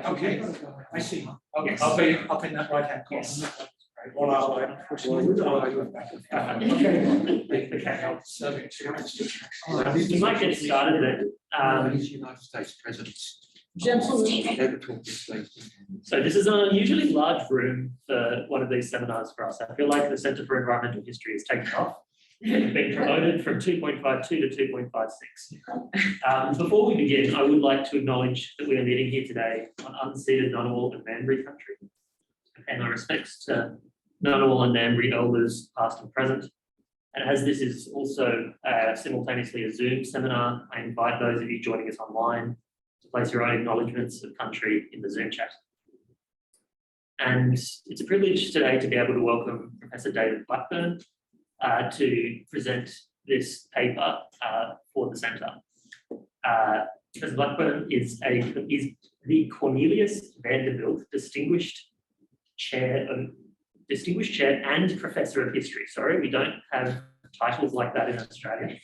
Okay, I see. Okay, yes. I'll be up in that right hand corner. Yes. One hour. Okay. You might get started then. United States presidents. So this is an unusually large room for one of these seminars for us. I feel like the Centre for Environmental History has taken off. We've been promoted from 2.52 to 2.56. Before we begin, I would like to acknowledge that we are meeting here today on unceded Ngunnawal and Ngambri country. And my respects to Ngunnawal and Ngambri elders, past and present. And as this is also simultaneously a Zoom seminar, I invite those of you joining us online to place your own acknowledgements of country in the Zoom chat. And it's a privilege today to be able to welcome Professor David Blackburn to present this paper for the Centre. Professor Blackburn is the Cornelius Vanderbilt Distinguished Chair and Professor of History. Sorry, we don't have titles like that in Australia.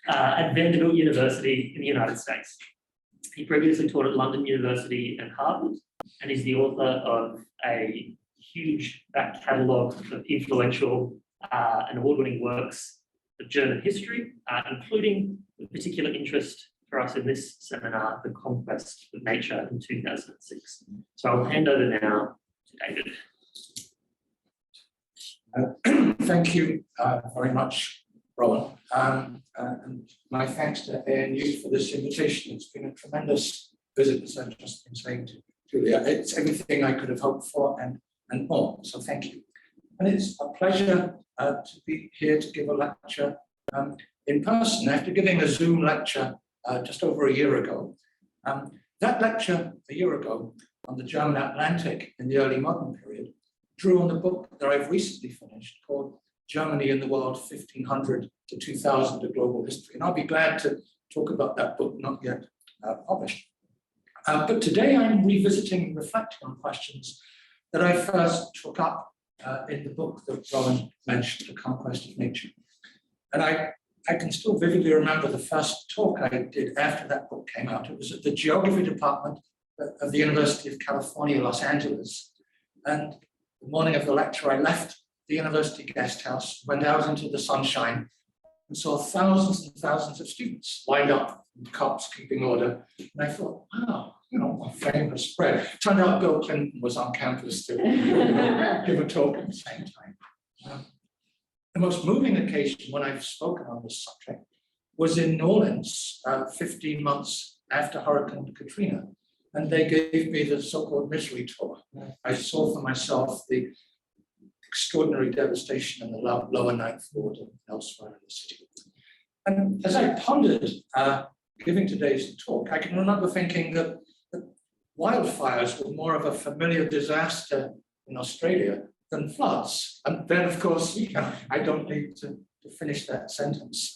At Vanderbilt University in the United States. He previously taught at London University and Harvard, and is the author of a huge back catalogue of influential and award-winning works of German history, including the particular interest for us in this seminar, The Conquest of Nature in 2006. So I'll hand over now to David. Thank you very much, Rowan. And my thanks to ANU for this invitation. It's been a tremendous visit, as I've just been saying to Julia. It's everything I could have hoped for and more, so thank you. And it's a pleasure to be here to give a lecture in person after giving a Zoom lecture just over a year ago. That lecture a year ago on the German Atlantic in the early modern period drew on the book that I've recently finished called Germany in the World 1500 to 2000, A Global History. And I'll be glad to talk about that book, not yet published. But today I'm revisiting and reflecting on questions that I first took up in the book that Rowan mentioned, The Conquest of Nature. And I can still vividly remember the first talk I did after that book came out. It was at the Geography Department of the University of California, Los Angeles. And the morning of the lecture, I left the university guest house, went out into the sunshine, and saw thousands and thousands of students lined up, and cops keeping order. And I thought, wow, a famous spread. Turned out Bill Clinton was on campus to give a talk at the same time. The most moving occasion when I've spoken on this subject was in New Orleans, 15 months after Hurricane Katrina. And they gave me the so-called misery tour. I saw for myself the extraordinary devastation in the lower Ninth Ward and elsewhere in the city. And as I pondered giving today's talk, I can remember thinking that wildfires were more of a familiar disaster in Australia than floods. And then, of course, I don't need to finish that sentence.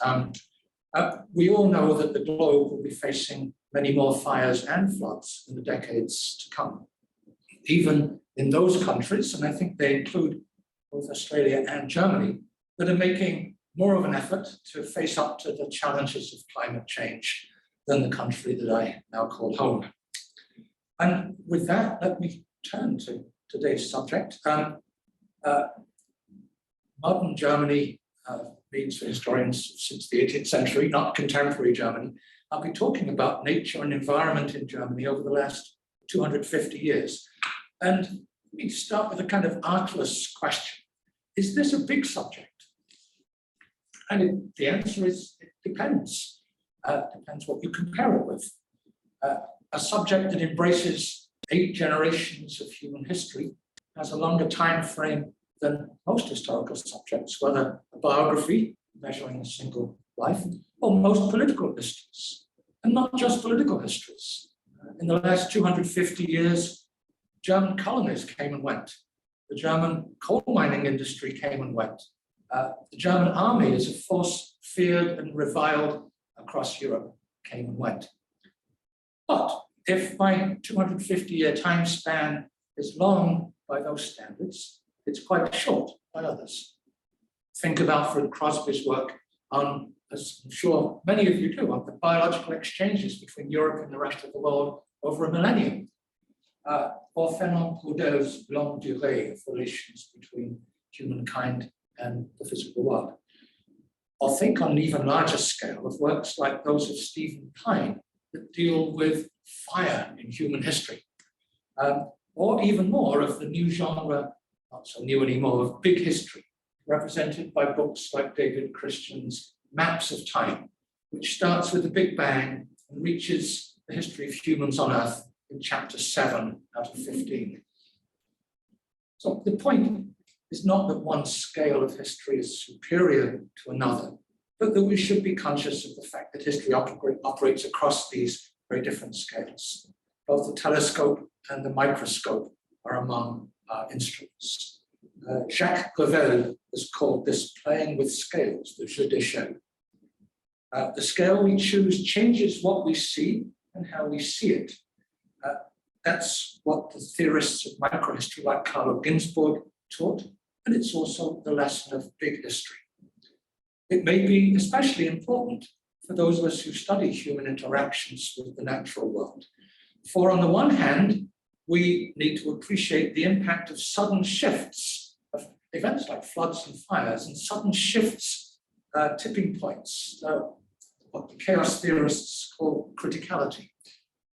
We all know that the globe will be facing many more fires and floods in the decades to come. Even in those countries, and I think they include both Australia and Germany, that are making more of an effort to face up to the challenges of climate change than the country that I now call home. And with that, let me turn to today's subject. Modern Germany means for historians since the 18th century, not contemporary Germany. I'll be talking about nature and environment in Germany over the last 250 years. And let me start with a kind of artless question. Is this a big subject? And the answer is, it depends. Depends what you compare it with. A subject that embraces 8 generations of human history has a longer time frame than most historical subjects, whether a biography measuring a single life, or most political histories, and not just political histories. In the last 250 years, German colonies came and went. The German coal mining industry came and went. The German army as a force feared and reviled across Europe came and went. But if my 250-year time span is long by those standards, it's quite short by others. Think of Alfred Crosby's work on, as I'm sure many of you do, on the biological exchanges between Europe and the rest of the world over a millennium. or Fernand Braudel's longue durée of relations between humankind and the physical world. Or think on an even larger scale of works like those of Stephen Pine that deal with fire in human history. Or even more of the new genre, not so new anymore, of big history, represented by books like David Christian's Maps of Time, which starts with the Big Bang and reaches the history of humans on Earth in chapter 7 out of 15. So the point is not that one scale of history is superior to another, but that we should be conscious of the fact that history operates across these very different scales. Both the telescope and the microscope are among our instruments. Jacques Revel has called this playing with scales, the jeu d'échelle. The scale we choose changes what we see and how we see it. That's what the theorists of microhistory like Carlo Ginzburg taught, and it's also the lesson of big history. It may be especially important for those of us who study human interactions with the natural world. For on the one hand, we need to appreciate the impact of sudden shifts of events like floods and fires, and sudden shifts, tipping points, what the chaos theorists call criticality.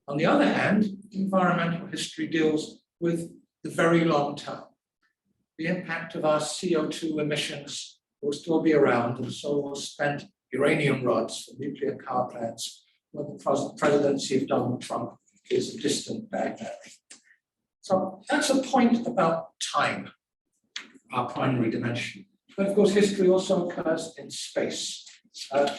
On the other hand, environmental history deals with the very long term. The impact of our CO2 emissions will still be around, and so will spent uranium rods for nuclear power plants when the presidency of Donald Trump is a distant bag memory. So that's a point about time, our primary dimension. But of course, history also occurs in space.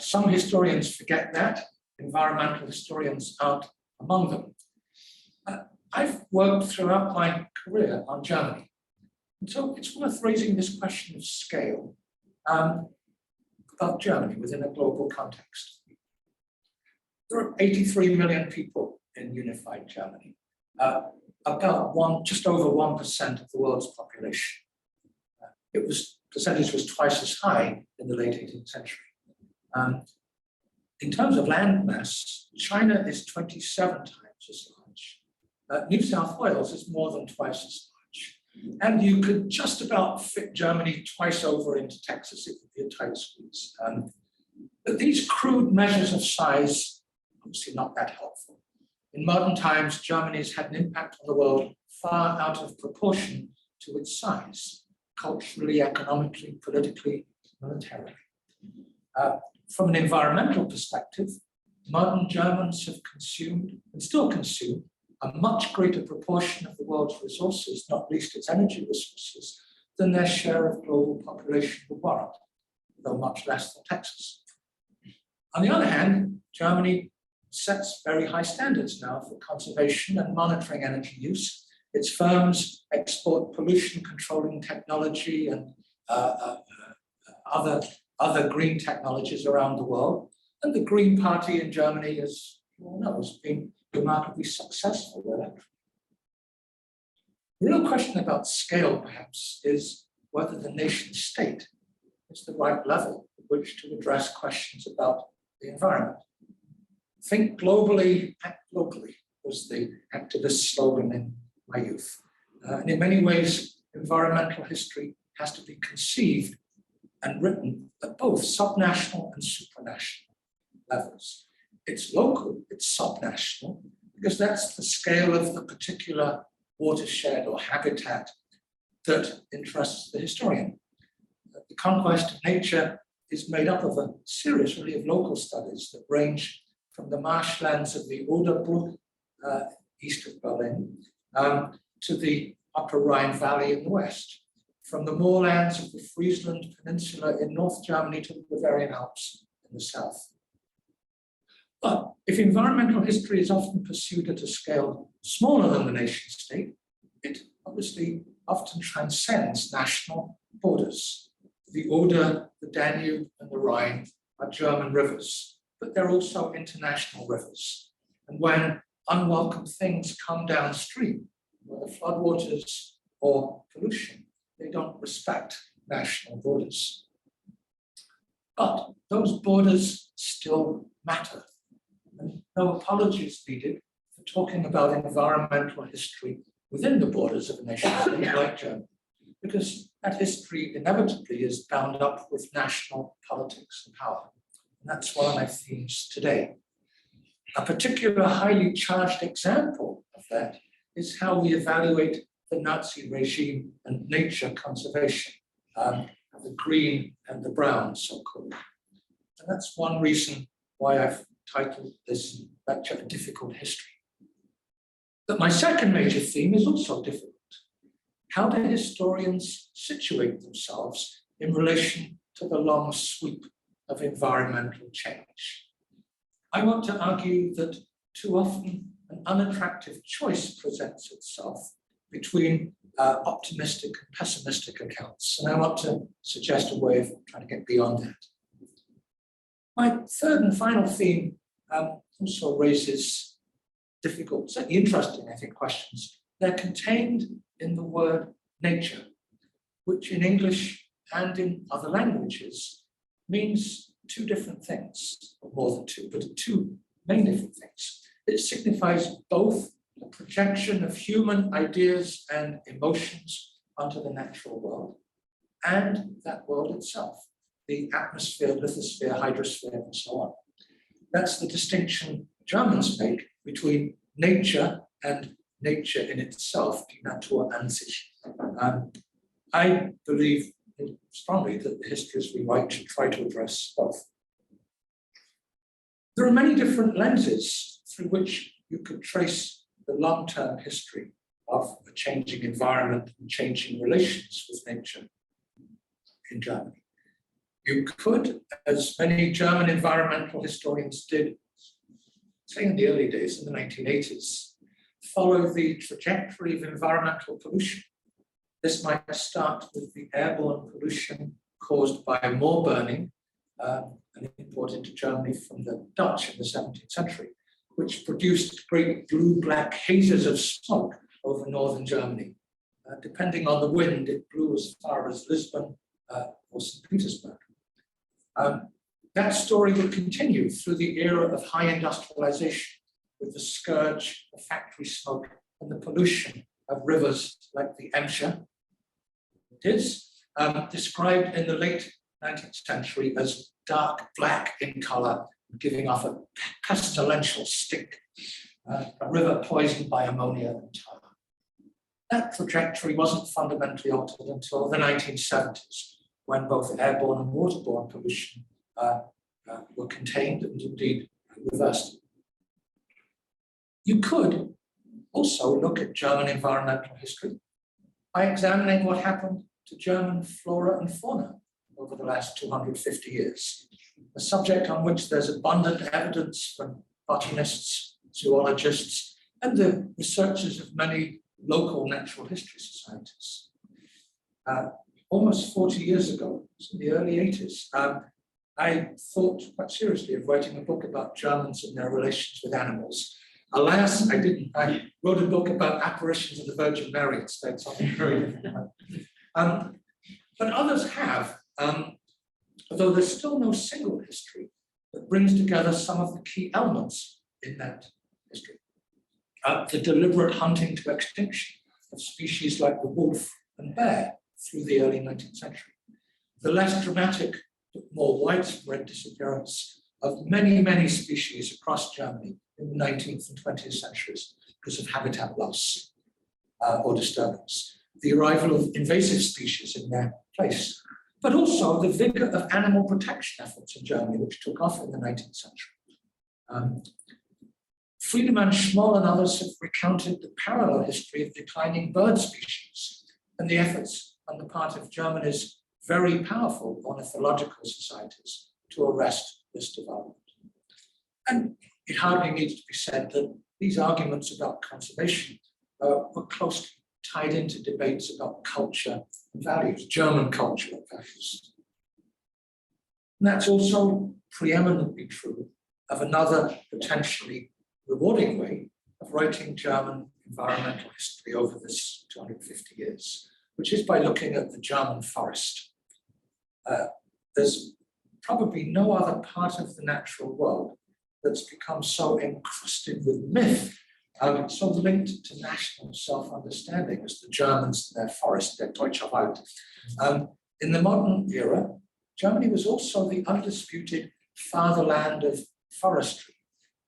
Some historians forget that. Environmental historians aren't among them. I've worked throughout my career on Germany. And so it's worth raising this question of scale about Germany within a global context. There are 83 million people in unified Germany, just over 1% of the world's population. Percentage was twice as high in the late 18th century. In terms of land mass, China is 27 times as large. New South Wales is more than twice as large. And you could just about fit Germany twice over into Texas. It would be a tight squeeze. But these crude measures of size, obviously not that helpful. In modern times, Germany has had an impact on the world far out of proportion to its size, culturally, economically, politically, militarily. From an environmental perspective, modern Germans have consumed and still consume a much greater proportion of the world's resources, not least its energy resources, than their share of global population would warrant, though much less than Texas. On the other hand, Germany sets very high standards now for conservation and monitoring energy use. Its firms export pollution controlling technology and other green technologies around the world. And the Green Party in Germany, as you all know, has been remarkably successful with it. The real question about scale, perhaps, is whether the nation state is the right level at which to address questions about the environment. Think globally, act locally was the activist slogan in my youth. And in many ways, environmental history has to be conceived and written at both subnational and supranational levels. It's local, it's subnational, because that's the scale of the particular watershed or habitat that interests the historian. The conquest of nature is made up of a series really of local studies that range from the marshlands of the Oderbruch, east of Berlin, to the upper Rhine Valley in the west, from the moorlands of the Friesland Peninsula in North Germany to the Bavarian Alps in the south. But if environmental history is often pursued at a scale smaller than the nation state, it obviously often transcends national borders. The Oder, the Danube, and the Rhine are German rivers, but they're also international rivers. And when unwelcome things come downstream, whether floodwaters or pollution, they don't respect national borders. But those borders still matter. And no apologies needed for for talking about environmental history within the borders of a nation state like Germany, because that history inevitably is bound up with national politics and power. And that's one of my themes today. A particular highly charged example of that is how we evaluate the Nazi regime and nature conservation, the green and the brown, so-called. And that's one reason why I've titled this lecture A Difficult History. But my second major theme is also difficult. How do historians situate themselves in relation to the long sweep of environmental change? I want to argue that too often an unattractive choice presents itself between optimistic and pessimistic accounts. And I want to suggest a way of trying to get beyond that. My third and final theme also raises difficult, certainly interesting, I think, questions. They're contained in the word nature, which in English and in other languages means two different things, or more than two, but two main different things. It signifies both the projection of human ideas and emotions onto the natural world and that world itself, the atmosphere, lithosphere, hydrosphere, and so on. That's the distinction Germans make between nature and nature in itself, die Natur an sich. I believe strongly that the histories we write should try to address both. There are many different lenses through which you could trace the long-term history of a changing environment and changing relations with nature in Germany. You could, as many German environmental historians did, say in the early days, in the 1980s, follow the trajectory of environmental pollution. This might start with the airborne pollution caused by moor burning, an import into Germany from the Dutch in the 17th century, which produced great blue-black hazes of smoke over northern Germany. Depending on the wind, it blew as far as Lisbon or St. Petersburg. That story would continue through the era of high industrialization, with the scourge of factory smoke and the pollution of rivers like the Emscher. It is described in the late 19th century as dark black in color, giving off a pestilential stink, a river poisoned by ammonia and tar. That trajectory wasn't fundamentally altered until the 1970s, when both airborne and waterborne pollution were contained and indeed reversed. You could also look at German environmental history by examining what happened to German flora and fauna over the last 250 years, a subject on which there's abundant evidence from botanists, zoologists, and the researchers of many local natural history societies. Almost 40 years ago, in the early 80s, I thought quite seriously of writing a book about Germans and their relations with animals. Alas, I didn't. I wrote a book about apparitions of the Virgin Mary instead, something very different. But others have, although there's still no single history that brings together some of the key elements in that history. The deliberate hunting to extinction of species like the wolf and bear through the early 19th century. The less dramatic, but more widespread disappearance of many, many species across Germany in the 19th and 20th centuries because of habitat loss or disturbance. The arrival of invasive species in their place, but also the vigor of animal protection efforts in Germany, which took off in the 19th century. Friedemann Schmoll and others have recounted the parallel history of declining bird species and the efforts on the part of Germany's very powerful ornithological societies to arrest this development. And it hardly needs to be said that these arguments about conservation were closely tied into debates about culture and values, German culture and values. And that's also preeminently true of another potentially rewarding way of writing German environmental history over this 250 years, which is by looking at the German forest. There's probably no other part of the natural world that's become so encrusted with myth so linked to national self-understanding as the Germans and their forest, their Deutschewald. In the modern era, Germany was also the undisputed fatherland of forestry.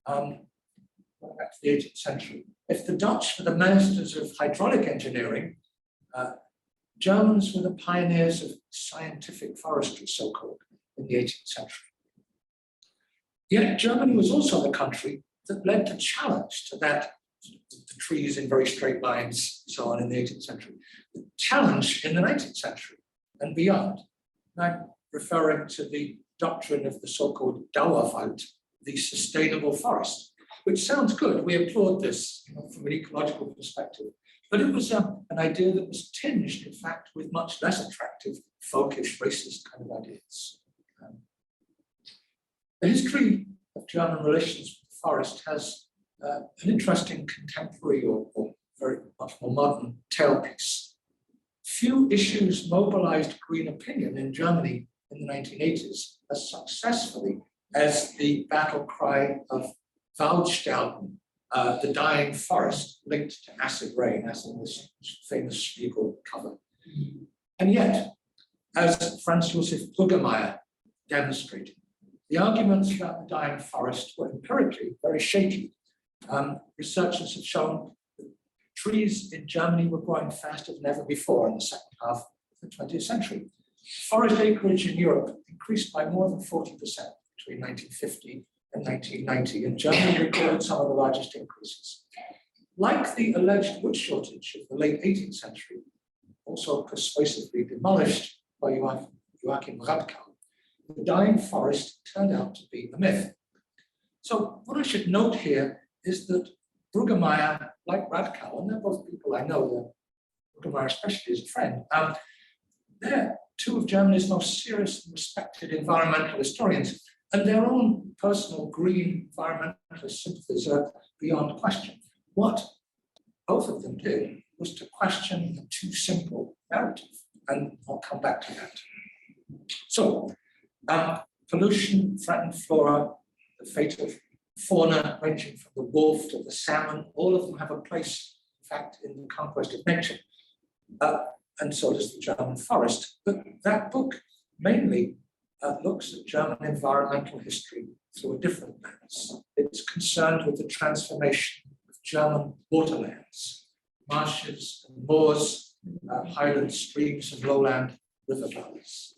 Back to the 18th century. If the Dutch were the masters of hydraulic engineering, Germans were the pioneers of scientific forestry, so-called, in the 18th century. Yet Germany was also the country that led the challenge to that, the trees in very straight lines, so on in the 18th century. The challenge in the 19th century and beyond. And I'm referring to the doctrine of the so-called Dauerwald, the sustainable forest, which sounds good. We applaud this, from an ecological perspective. But it was an idea that was tinged, in fact, with much less attractive, folkish, racist kind of ideas. The history of German relations with the forest has an interesting contemporary or very much more modern tailpiece. Few issues mobilized green opinion in Germany in the 1980s as successfully as the battle cry of Waldsterben, the dying forest linked to acid rain, as in this famous Spiegel cover. And yet, as Franz Josef Bruggemeyer demonstrated, the arguments about the dying forest were empirically very shaky. Researchers have shown that trees in Germany were growing faster than ever before in the second half of the 20th century. Forest acreage in Europe increased by more than 40% between 1950 and 1990, and Germany recorded some of the largest increases. Like the alleged wood shortage of the late 18th century, also persuasively demolished by Joachim Radkau, the dying forest turned out to be a myth. So what I should note here is that Bruggemeyer, like Radkau, and they're both people I know, Bruggemeyer especially is a friend, they're two of Germany's most serious and respected environmental historians, and their own personal green environmentalist sympathies are beyond question. What both of them did was to question the too simple narrative, and I'll come back to that. So, pollution, threatened flora, the fate of fauna ranging from the wolf to the salmon, all of them have a place, in fact, in the conquest of nature. And so does the German forest. But that book mainly looks at German environmental history through a different lens. It's concerned with the transformation of German waterlands, marshes and moors, highland streams and lowland river valleys.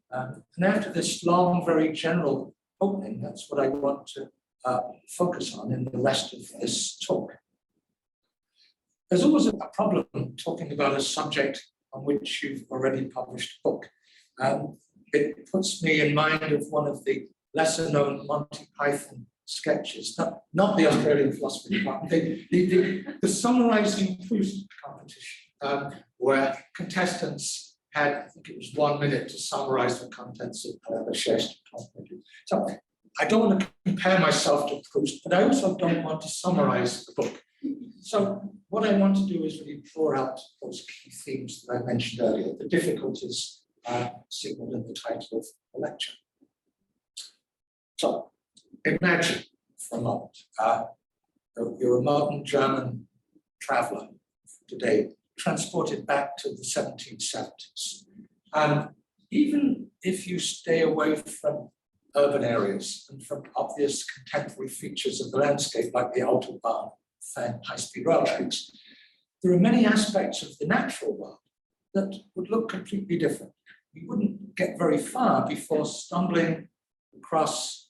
And after this long, very general opening, that's what I want to focus on in the rest of this talk. There's always a problem talking about a subject on which you've already published a book. It puts me in mind of one of the lesser known Monty Python sketches, not the Australian philosophy department, the summarizing Proust competition, where contestants had, I think it was 1 minute to summarize the contents of the Shakespeare. So I don't want to compare myself to Proust, but I also don't want to summarize the book. So what I want to do is really draw out those key themes that I mentioned earlier, the difficulties signaled in the title of the lecture. So imagine for a moment, you're a modern German traveler today, transported back to the 1770s. Even if you stay away from urban areas and from obvious contemporary features of the landscape like the Autobahn, high-speed rail tracks, there are many aspects of the natural world that would look completely different. You wouldn't get very far before stumbling across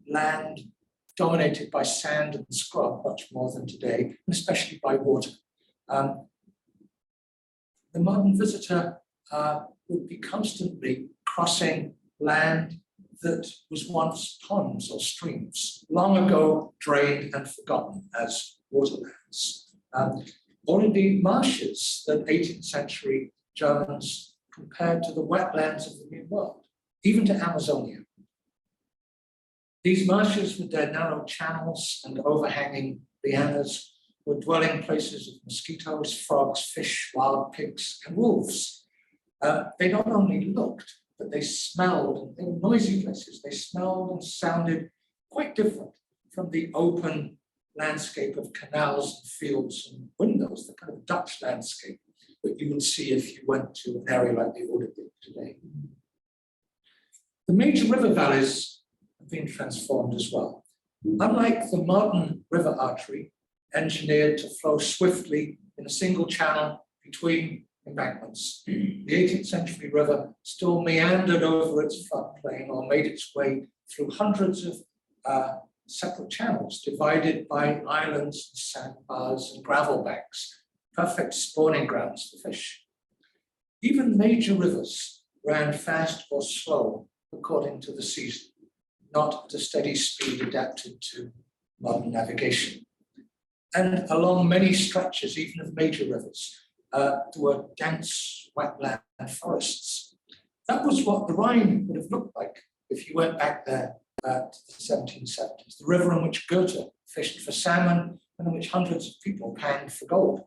land dominated by sand and scrub much more than today, and especially by water. The modern visitor would be constantly crossing land that was once ponds or streams, long ago drained and forgotten as waterlands, or indeed marshes that 18th century Germans compared to the wetlands of the New World, even to Amazonia. These marshes with their narrow channels and overhanging lianas were dwelling places of mosquitoes, frogs, fish, wild pigs, and wolves. They not only looked, but they smelled, and they were noisy places. They smelled and sounded quite different from the open, landscape of canals and fields and windmills, the kind of Dutch landscape that you would see if you went to an area like the Ouderbik today. The major river valleys have been transformed as well. Unlike the modern river artery, engineered to flow swiftly in a single channel between embankments, the 18th century river still meandered over its floodplain or made its way through hundreds of separate channels divided by islands, sandbars, and gravel banks, perfect spawning grounds for fish. Even major rivers ran fast or slow according to the season, not at a steady speed adapted to modern navigation. And along many stretches, even of major rivers, there were dense wetland forests. That was what the Rhine would have looked like if you went back there to the 1770s, the river in which Goethe fished for salmon and in which hundreds of people panned for gold.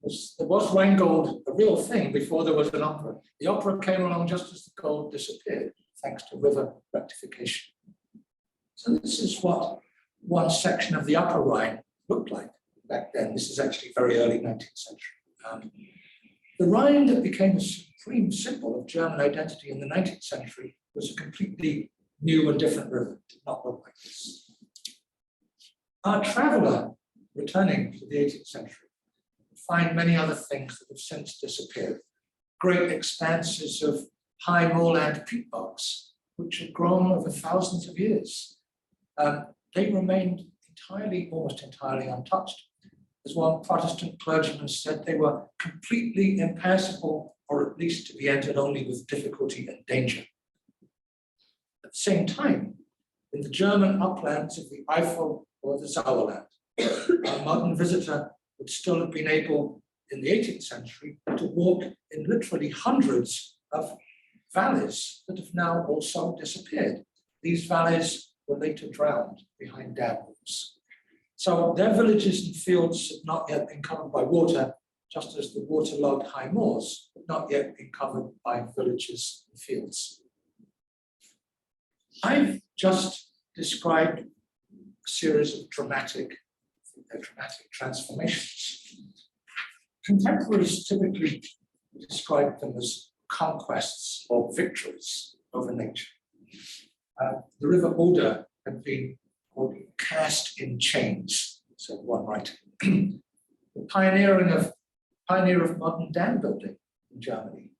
There was Rheingold, a real thing, before there was an opera. The opera came along just as the gold disappeared, thanks to river rectification. So this is what one section of the Upper Rhine looked like back then. This is actually very early 19th century. The Rhine that became a supreme symbol of German identity in the 19th century was a completely new and different river. It did not look like this. Our traveler returning to the 18th century would find many other things that have since disappeared. Great expanses of high moorland peat bogs, which had grown over thousands of years. They remained almost entirely untouched. As one Protestant clergyman said, they were completely impassable, or at least to be entered only with difficulty and danger. At the same time, in the German uplands of the Eifel or the Sauerland, a modern visitor would still have been able, in the 18th century, to walk in literally hundreds of valleys that have now also disappeared. These valleys were later drowned behind dam walls. So their villages and fields had not yet been covered by water, just as the waterlogged high moors had not yet been covered by villages and fields. I've just described a series of dramatic transformations. Contemporaries typically describe them as conquests or victories over nature. The River Oder had been cast in chains, said one writer. The pioneer of modern dam building in Germany.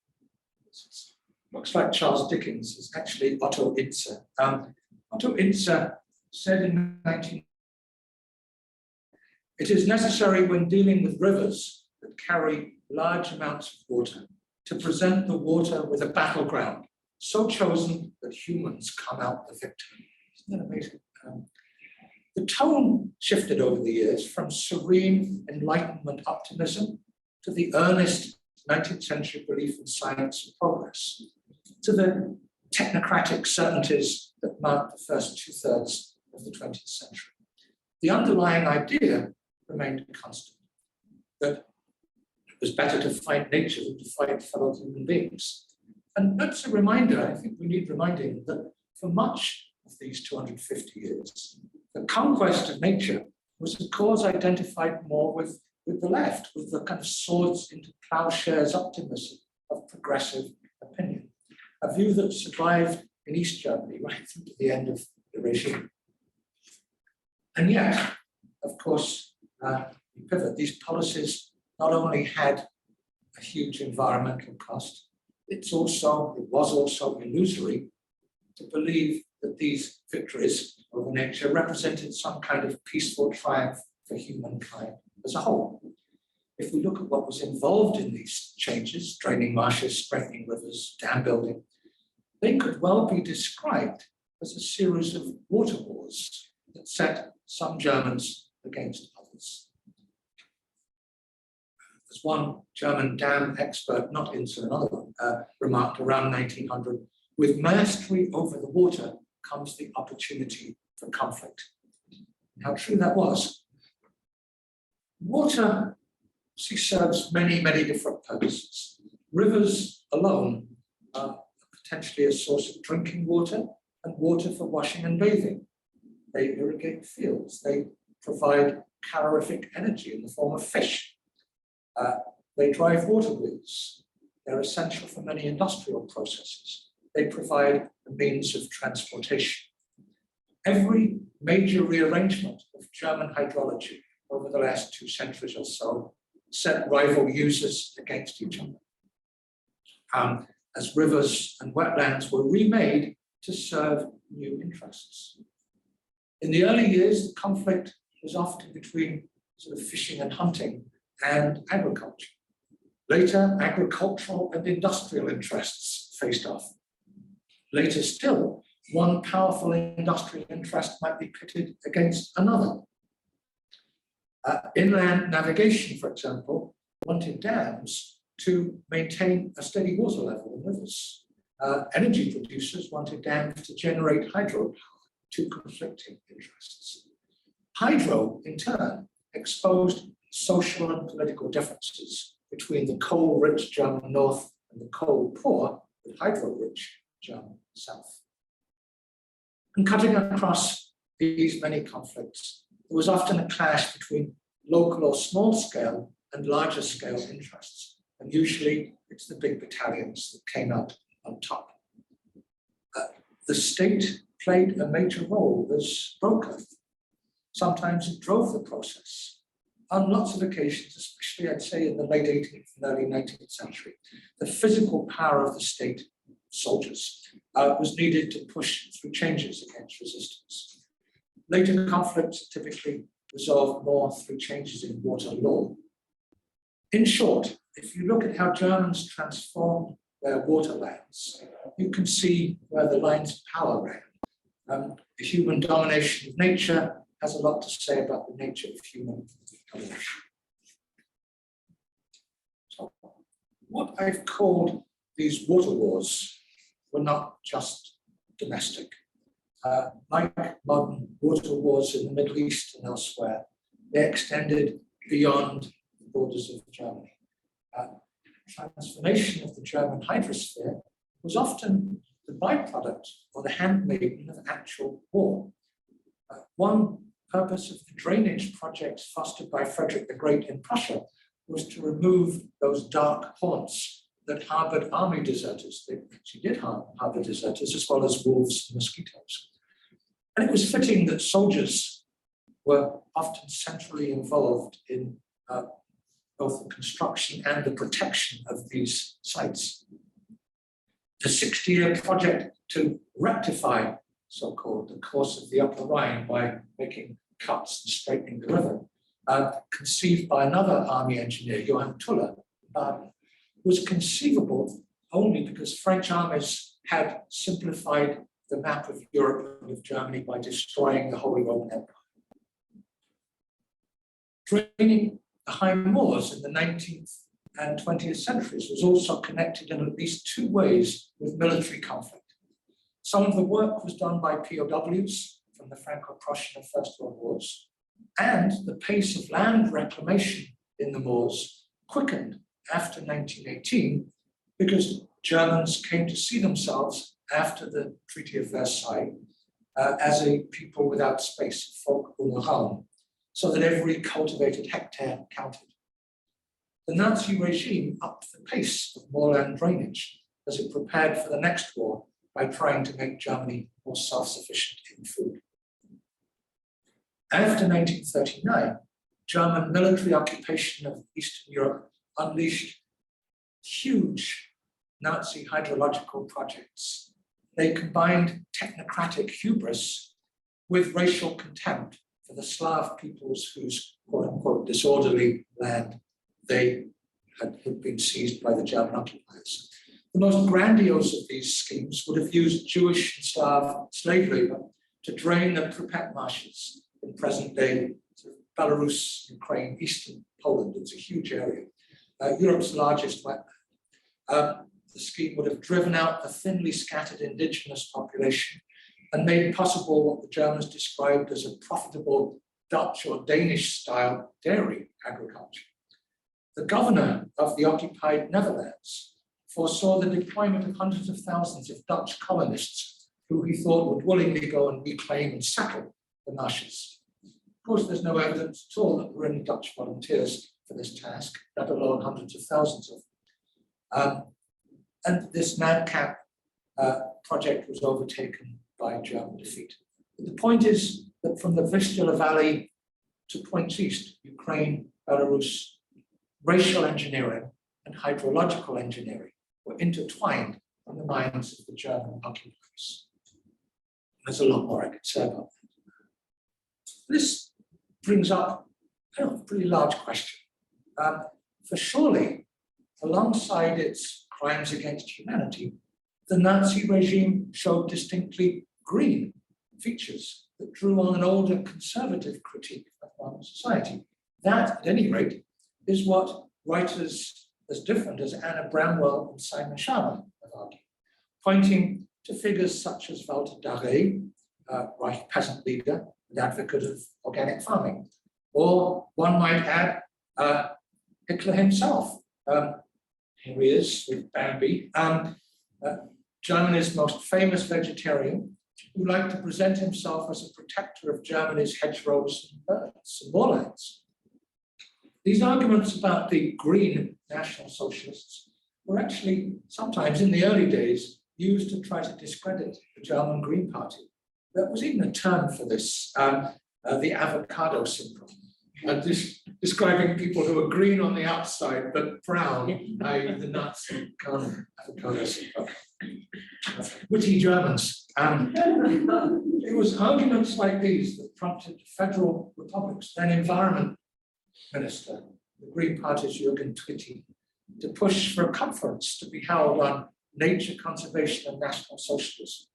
Looks like Charles Dickens is actually Otto Itze. Otto Itze said in 19... It is necessary when dealing with rivers that carry large amounts of water to present the water with a battleground so chosen that humans come out the victor. Isn't that amazing? The tone shifted over the years from serene Enlightenment optimism to the earnest 19th century belief in science and progress, to the technocratic certainties that marked the first 2/3 of the 20th century. The underlying idea remained constant, that it was better to fight nature than to fight fellow human beings. And that's a reminder, I think we need reminding, that for much of these 250 years, the conquest of nature was a cause identified more with the left, with the kind of swords into plowshares optimism of progressive opinion, a view that survived in East Germany right through to the end of the regime. And yet, of course, you pivot. These policies not only had a huge environmental cost, it was also illusory to believe that these victories over nature represented some kind of peaceful triumph for humankind as a whole. If we look at what was involved in these changes, draining marshes, strengthening rivers, dam building, they could well be described as a series of water wars that set some Germans against others. As one German dam expert, not Ince, another one, remarked around 1900, with mastery over the water comes the opportunity for conflict. How true that was. Water serves many, many different purposes. Rivers alone are potentially a source of drinking water and water for washing and bathing. They irrigate fields. They provide calorific energy in the form of fish. They drive water wheels. They're essential for many industrial processes. They provide a means of transportation. Every major rearrangement of German hydrology over the last 2 centuries or so set rival users against each other, as rivers and wetlands were remade to serve new interests. In the early years, the conflict was often between sort of fishing and hunting and agriculture. Later, agricultural and industrial interests faced off. Later still, one powerful industrial interest might be pitted against another. Inland navigation, for example, wanted dams to maintain a steady water level in rivers. Energy producers wanted dams to generate hydropower, two conflicting interests. Hydro, in turn, exposed social and political differences between the coal-rich German north and the coal-poor, but hydro-rich German south. And cutting across these many conflicts, there was often a clash between local or small-scale and larger-scale interests. And usually it's the big battalions that came out on top. The state played a major role as broker. Sometimes it drove the process. On lots of occasions, especially I'd say in the late 18th and early 19th century, the physical power of the state, soldiers, was needed to push through changes against resistance. Later conflicts typically resolved more through changes in water law. In short, if you look at how Germans transformed their waterlands, you can see where the lines of power ran. The human domination of nature has a lot to say about the nature of human domination. So, what I've called these water wars were not just domestic. Like modern water wars in the Middle East and elsewhere, they extended beyond the borders of Germany. Transformation of the German hydrosphere was often the byproduct or the handmaiden of actual war. One purpose of the drainage projects fostered by Frederick the Great in Prussia was to remove those dark haunts that harbored army deserters. They actually did harbor deserters as well as wolves and mosquitoes. And it was fitting that soldiers were often centrally involved in both the construction and the protection of these sites. The 60-year project to rectify, so-called, the course of the Upper Rhine by making cuts and straightening the river, conceived by another army engineer, Johann Tuller, was conceivable only because French armies had simplified the map of Europe and of Germany by destroying the Holy Roman Empire. Draining the high moors in the 19th and 20th centuries was also connected in at least 2 ways with military conflict. Some of the work was done by POWs from the Franco-Prussian and First World Wars, and the pace of land reclamation in the moors quickened after 1918 because Germans came to see themselves after the Treaty of Versailles as a people without space, Volk ohne Raum, so that every cultivated hectare counted. The Nazi regime upped the pace of moorland drainage as it prepared for the next war by trying to make Germany more self-sufficient in food. After 1939, German military occupation of Eastern Europe unleashed huge Nazi hydrological projects. They combined technocratic hubris with racial contempt for the Slav peoples whose quote-unquote disorderly land they had been seized by the German occupiers. The most grandiose of these schemes would have used Jewish and Slav slave labor to drain the Pripyat marshes in present-day Belarus, Ukraine, eastern Poland. It's a huge area, Europe's largest wetland. The scheme would have driven out the thinly scattered indigenous population and made possible what the Germans described as a profitable Dutch or Danish-style dairy agriculture. The governor of the occupied Netherlands foresaw the deployment of hundreds of thousands of Dutch colonists who he thought would willingly go and reclaim and settle the marshes. course, there's no evidence at all that there were any Dutch volunteers for this task, let alone hundreds of thousands of them. And this madcap project was overtaken by German defeat. But the point is that from the Vistula Valley to points east, Ukraine, Belarus, racial engineering and hydrological engineering were intertwined in the minds of the German occupiers. There's a lot more I could say about that. This brings up a pretty large question. For surely, alongside its crimes against humanity, the Nazi regime showed distinctly green features that drew on an older conservative critique of modern society. That, at any rate, is what writers as different as Anna Bramwell and Simon Schama have argued, pointing to figures such as Walter Darré, Reich peasant leader and advocate of organic farming. Or one might add Hitler himself. Here he is with Bambi, Germany's most famous vegetarian, who liked to present himself as a protector of Germany's hedgerows and birds and moorlands. These arguments about the green National Socialists were actually sometimes in the early days used to try to discredit the German Green Party. There was even a term for this, the avocado syndrome, describing people who are green on the outside but brown, i.e. the Nazi avocado syndrome. Witty Germans. It was arguments like these that prompted Federal Republic's then Environment Minister, the Green Party's Jürgen Twitti, to push for a conference to be held on nature conservation and National Socialism.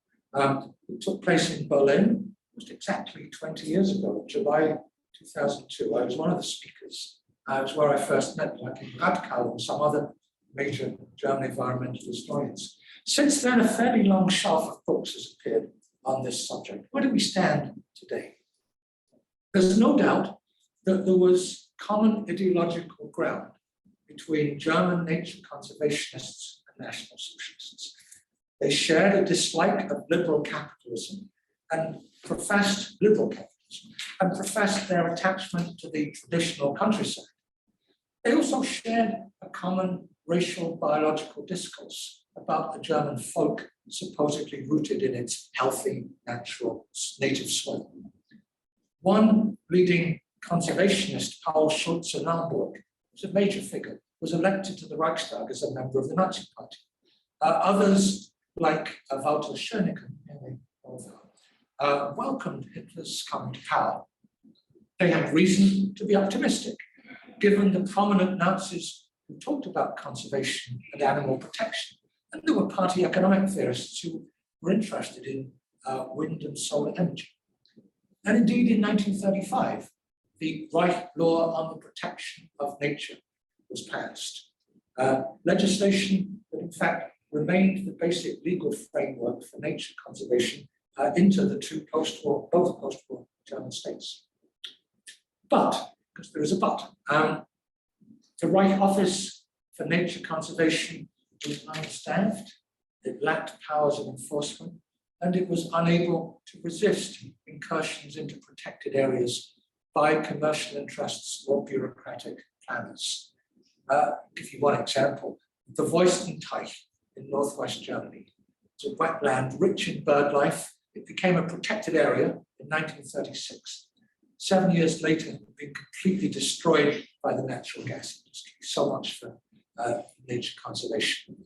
It took place in Berlin almost exactly 20 years ago, July 2002. I was one of the speakers. It was where I first met Joachim Radkau and some other major German environmental historians. Since then, a fairly long shelf of books has appeared on this subject. Where do we stand today? There's no doubt that there was common ideological ground between German nature conservationists and National Socialists. They shared a dislike of liberal capitalism and professed their attachment to the traditional countryside. They also shared a common racial biological discourse about the German folk supposedly rooted in its healthy, natural, native soil. One leading conservationist, Paul Schulze-Naumburg, was a major figure, was elected to the Reichstag as a member of the Nazi Party. Others, like Walter Schönicke, welcomed Hitler's coming to power. They had reason to be optimistic, given the prominent Nazis who talked about conservation and animal protection. And there were party economic theorists who were interested in wind and solar energy. And indeed, in 1935, the Reich Law on the Protection of Nature was passed. Legislation that in fact remained the basic legal framework for nature conservation into the both post-war German states. But, because there is a but, the Reich Office for Nature Conservation was understaffed, it lacked powers of enforcement, and it was unable to resist incursions into protected areas by commercial interests or bureaucratic planners. Give you one example, the Voistenteich in northwest Germany. It's a wetland rich in bird life. It became a protected area in 1936. 7 years later, it had been completely destroyed by the natural gas industry. So much for nature conservation.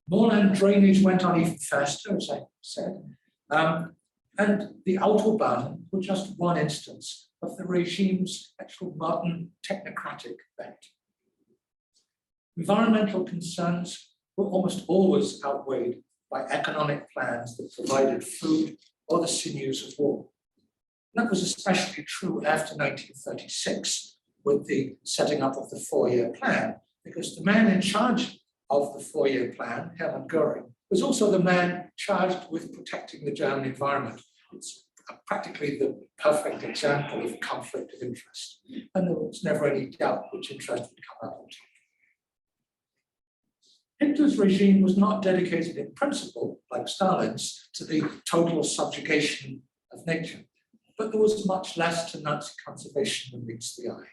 Moorland drainage went on even faster, as I said. And the Autobahnen were just one instance of the regime's actual modern technocratic bent. Environmental concerns were almost always outweighed by economic plans that provided food or the sinews of war. And that was especially true after 1936 with the setting up of the four-year plan, because the man in charge of the four-year plan, Hermann Göring, was also the man charged with protecting the German environment. It's practically the perfect example of conflict of interest. And there was never any doubt which interest would come out on top. Hitler's regime was not dedicated in principle, like Stalin's, to the total subjugation of nature. but there was much less to Nazi conservation than meets the eye.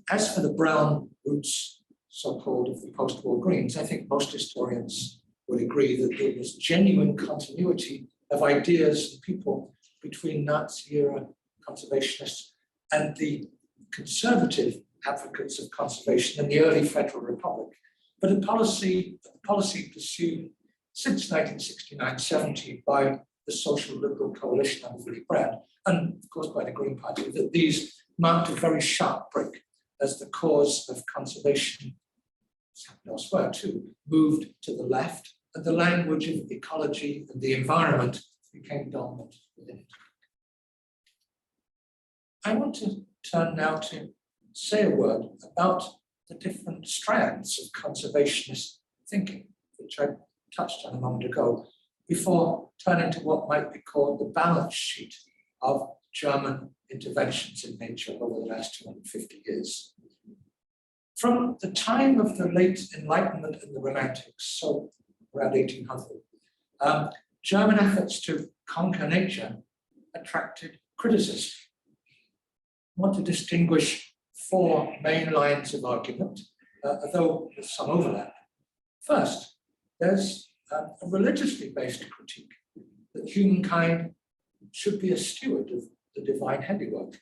As for the brown roots, so-called, of the post-war Greens, I think most historians would agree that there was genuine continuity of ideas and people between Nazi-era conservationists and the conservative advocates of conservation in the early Federal Republic. But a policy pursued since 1969-70 by the Social Liberal Coalition under Willy Brandt, and of course by the Green Party, that these marked a very sharp break as the cause of conservation, elsewhere too, moved to the left, and the language of ecology and the environment became dominant within it. I want to turn now to say a word about the different strands of conservationist thinking, which I touched on a moment ago, before turning to what might be called the balance sheet of German interventions in nature over the last 250 years. From the time of the late Enlightenment and the Romantics, so around 1800, German efforts to conquer nature attracted criticism. I want to distinguish four main lines of argument, although with some overlap. First, there's a religiously based critique that humankind should be a steward of the divine handiwork.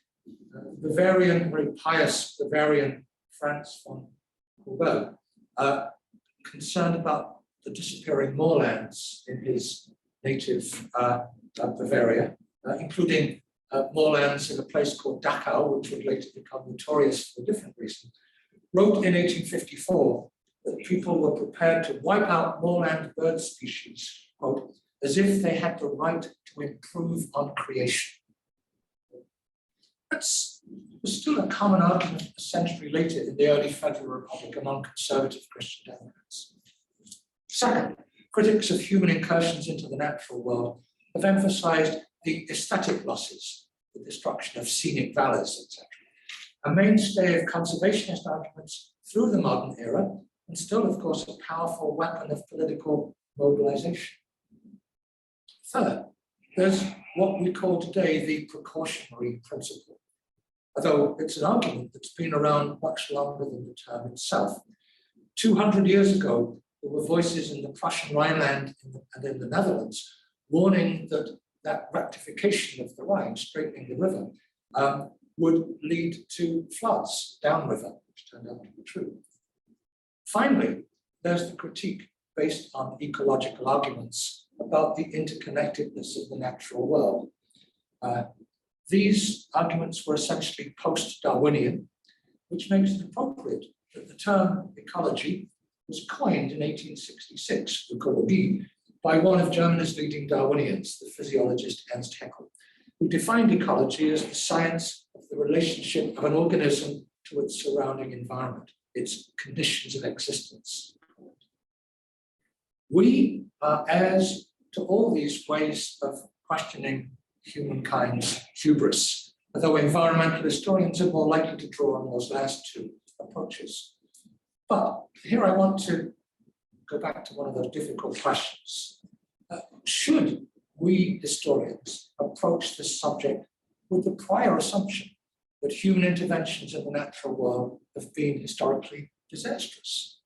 Very pious Bavarian Franz von Hubel, concerned about the disappearing moorlands in his native Bavaria, including moorlands in a place called Dachau, which would later become notorious for a different reason, wrote in 1854 that people were prepared to wipe out moorland bird species, quote, as if they had the right to improve on creation. That's was still a common argument a century later in the early Federal Republic among conservative Christian Democrats. Second, critics of human incursions into the natural world have emphasized the aesthetic losses, the destruction of scenic valleys, etc. A mainstay of conservationist arguments through the modern era, and still, of course, a powerful weapon of political mobilization. Third, there's what we call today the precautionary principle, although it's an argument that's been around much longer than the term itself. 200 years ago, there were voices in the Prussian Rhineland and in the Netherlands warning that rectification of the Rhine, straightening the river, would lead to floods downriver, which turned out to be true. Finally, there's the critique based on ecological arguments about the interconnectedness of the natural world. These arguments were essentially post-Darwinian, which makes it appropriate that the term ecology was coined in 1866, Ökologie, by one of Germany's leading Darwinians, the physiologist Ernst Haeckel, who defined ecology as the science of the relationship of an organism to its surrounding environment, its conditions of existence. We are heirs to all these ways of questioning humankind's hubris, although environmental historians are more likely to draw on those last two approaches. But here I want to go back to one of those difficult questions. Should we historians approach this subject with the prior assumption that human interventions in the natural world have been historically disastrous?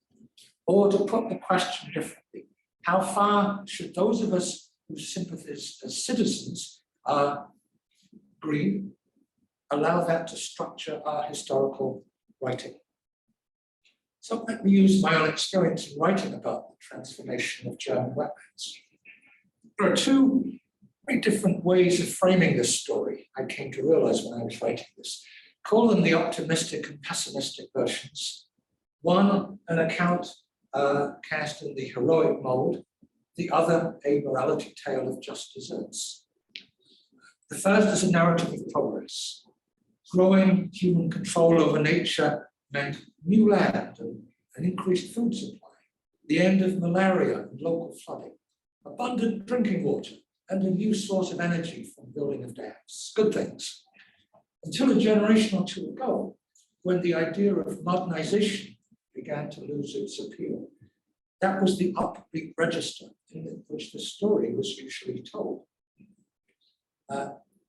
Or to put the question differently, how far should those of us who sympathize as citizens green allow that to structure our historical writing? So let me use my own experience in writing about the transformation of German wetlands. There are two very different ways of framing this story, I came to realize when I was writing this. Call them the optimistic and pessimistic versions. One, an account cast in the heroic mold, the other, a morality tale of just deserts. The first is a narrative of progress. Growing human control over nature meant new land and an increased food supply, the end of malaria and local flooding, abundant drinking water, and a new source of energy from building of dams. Good things. Until a generation or two ago, when the idea of modernization began to lose its appeal. That was the upbeat register in which the story was usually told.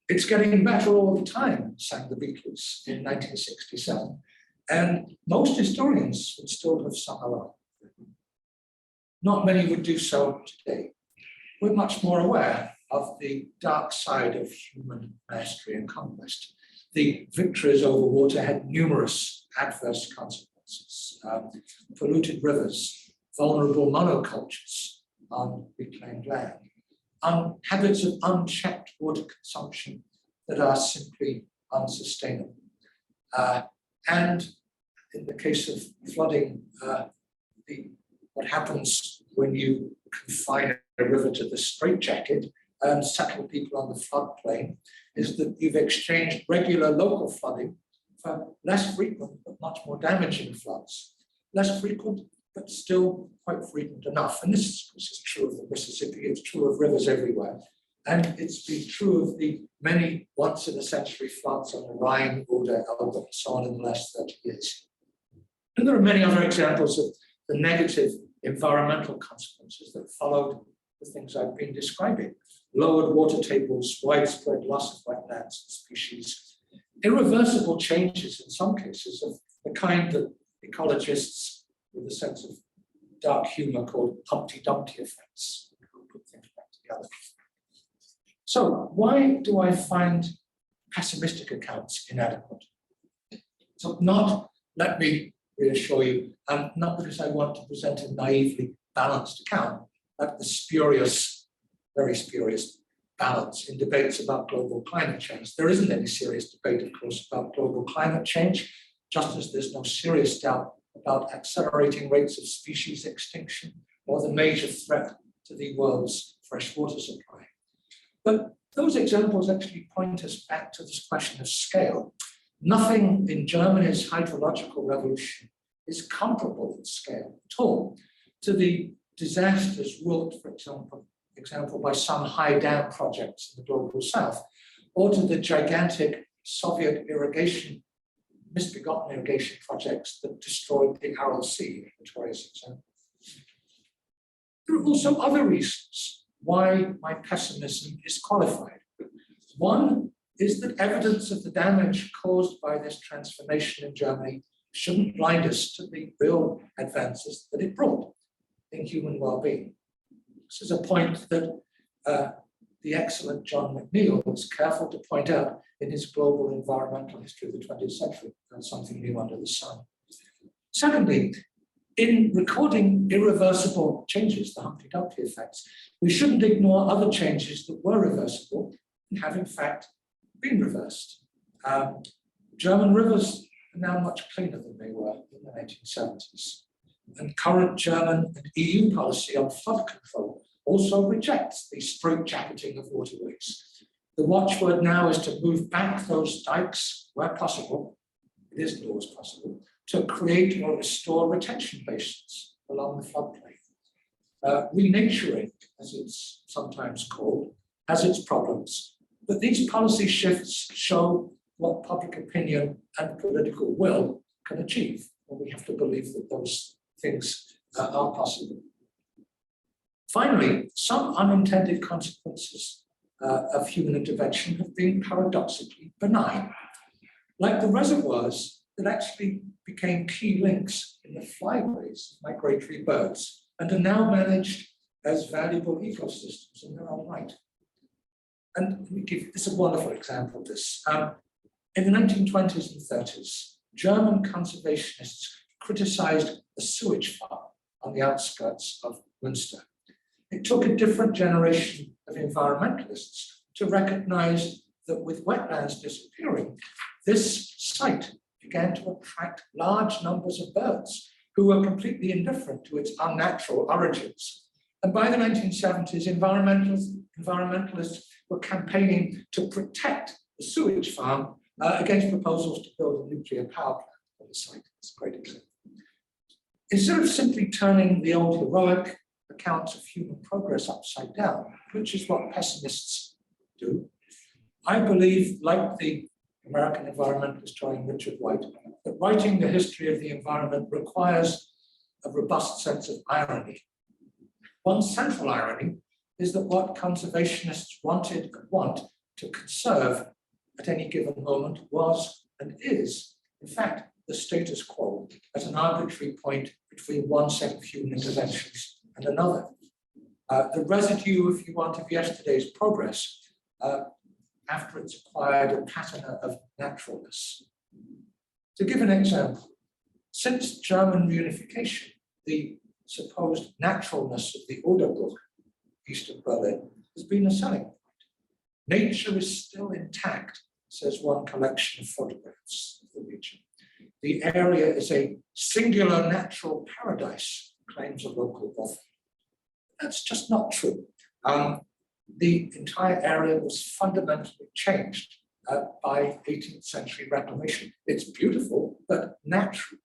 It's getting better all the time, sang the Beatles in 1967, and most historians would still have sung along. Not many would do so today. We're much more aware of the dark side of human mastery and conquest. The victories over water had numerous adverse consequences. Polluted rivers, vulnerable monocultures on reclaimed land, habits of unchecked water consumption that are simply unsustainable. And in the case of flooding, what happens when you confine a river to the straitjacket and settle people on the floodplain is that you've exchanged regular local flooding for less frequent but much more damaging floods. Less frequent, but still quite frequent enough. And this is true of the Mississippi, it's true of rivers everywhere. And it's been true of the many once-in-a-century floods on the Rhine, Oder, Elbe, and so on in the last 30 years. And there are many other examples of the negative environmental consequences that followed the things I've been describing. Lowered water tables, widespread loss of wetlands and species, irreversible changes in some cases of the kind that ecologists with a sense of dark humor called Humpty Dumpty effects, who put things back together. So why do I find pessimistic accounts inadequate? So let me reassure you, not because I want to present a naively balanced account, but the spurious, very spurious balance in debates about global climate change. There isn't any serious debate, of course, about global climate change, just as there's no serious doubt about accelerating rates of species extinction or the major threat to the world's freshwater supply. But those examples actually point us back to this question of scale. Nothing in Germany's hydrological revolution is comparable in scale at all to the disasters wrought, for example, by some high dam projects in the global south, or to the gigantic Soviet misbegotten irrigation projects that destroyed the Aral Sea, a notorious example. There are also other reasons why my pessimism is qualified. One is that evidence of the damage caused by this transformation in Germany shouldn't blind us to the real advances that it brought in human well-being. This is a point that the excellent John McNeill was careful to point out in his global environmental history of the 20th century. That's something new under the sun. Secondly, in recording irreversible changes, the Humpty Dumpty effects, we shouldn't ignore other changes that were reversible and have in fact been reversed. German rivers are now much cleaner than they were in the 1970s. And current German and EU policy on flood control also rejects the straitjacketing of waterways. The watchword now is to move back those dikes where possible, it isn't always possible, to create or restore retention basins along the floodplain. Renaturing, as it's sometimes called, has its problems, but these policy shifts show what public opinion and political will can achieve, and we have to believe that those things are possible. Finally, some unintended consequences of human intervention have been paradoxically benign, like the reservoirs that actually became key links in the flyways of migratory birds and are now managed as valuable ecosystems in their own right. And let me give this a wonderful example of this. In the 1920s and 30s, German conservationists criticized a sewage farm on the outskirts of Münster. It took a different generation of environmentalists to recognize that with wetlands disappearing, this site began to attract large numbers of birds who were completely indifferent to its unnatural origins. And by the 1970s, environmentalists were campaigning to protect the sewage farm against proposals to build a nuclear power plant on the site. That's a great example. Instead of simply turning the old heroic accounts of human progress upside down, which is what pessimists do, I believe, like the American environmental historian Richard White, that writing the history of the environment requires a robust sense of irony. One central irony is that what conservationists wanted and want to conserve at any given moment was and is, in fact, the status quo at an arbitrary point between one set of human interventions and another. The residue, if you want, of yesterday's progress after it's acquired a pattern of naturalness. To give an example, since German reunification, the supposed naturalness of the Oderbruch, east of Berlin, has been a selling point. Nature is still intact, says one collection of photographs of the region. The area is a singular natural paradise, claims a local author. That's just not true. The entire area was fundamentally changed by 18th century reclamation. It's beautiful, but natural.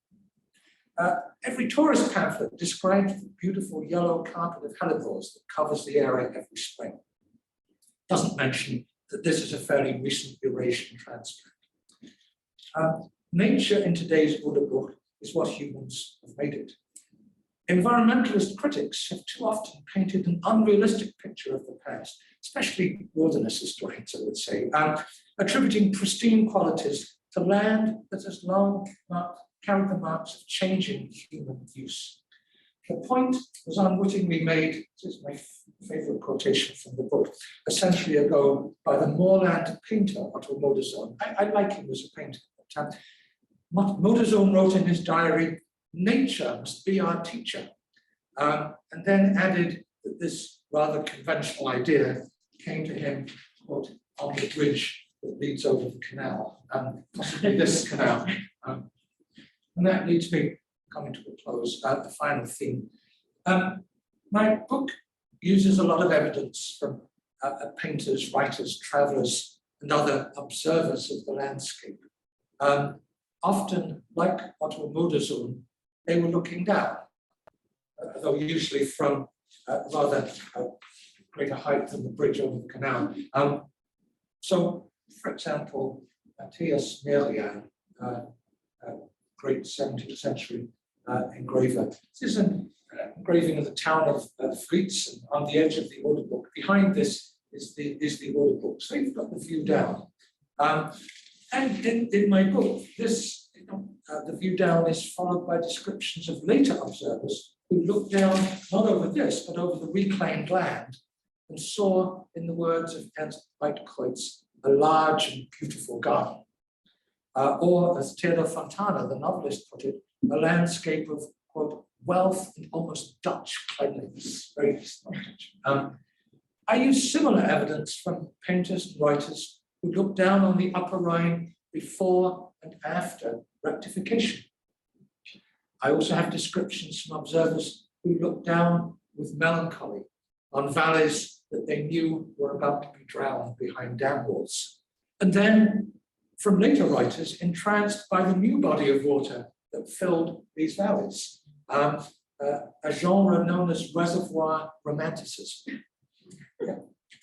Every tourist pamphlet describes the beautiful yellow carpet of hellebores that covers the area every spring. Doesn't mention that this is a fairly recent Eurasian transplant. Nature in today's Oderbruch is what humans have made it. Environmentalist critics have too often painted an unrealistic picture of the past, especially wilderness historians, I would say, attributing pristine qualities to land that has long carried the marks of changing human use. The point was unwittingly made, this is my favorite quotation from the book, a century ago by the moorland painter Otto Modersohn. I like him as a painter. But, Modersohn wrote in his diary, "Nature must be our teacher," and then added that this rather conventional idea came to him, quote, on the bridge that leads over the canal, possibly this canal. And that leads me, coming to a close, the final theme. My book uses a lot of evidence from painters, writers, travelers, and other observers of the landscape. Often, like Otto Modersohn, they were looking down, though usually from rather greater height than the bridge over the canal. So, for example, Matthias Merian, great 17th century engraver. This is an engraving of the town of Fritz, and on the edge of the Oderbruch. Behind this is the Oderbruch. So you've got the view down. And in my book, this, the view down is followed by descriptions of later observers who looked down not over this, but over the reclaimed land and saw, in the words of Ernst Weitkreuz, a large and beautiful garden. Or, as Theodor Fontana, the novelist, put it, a landscape of, quote, wealth and almost Dutch cleanliness. Very Dutch. I use similar evidence from painters and writers who look down on the Upper Rhine before and after rectification. I also have descriptions from observers who look down with melancholy on valleys that they knew were about to be drowned behind dam walls. And then from later writers entranced by the new body of water that filled these valleys, a genre known as reservoir romanticism. Yeah.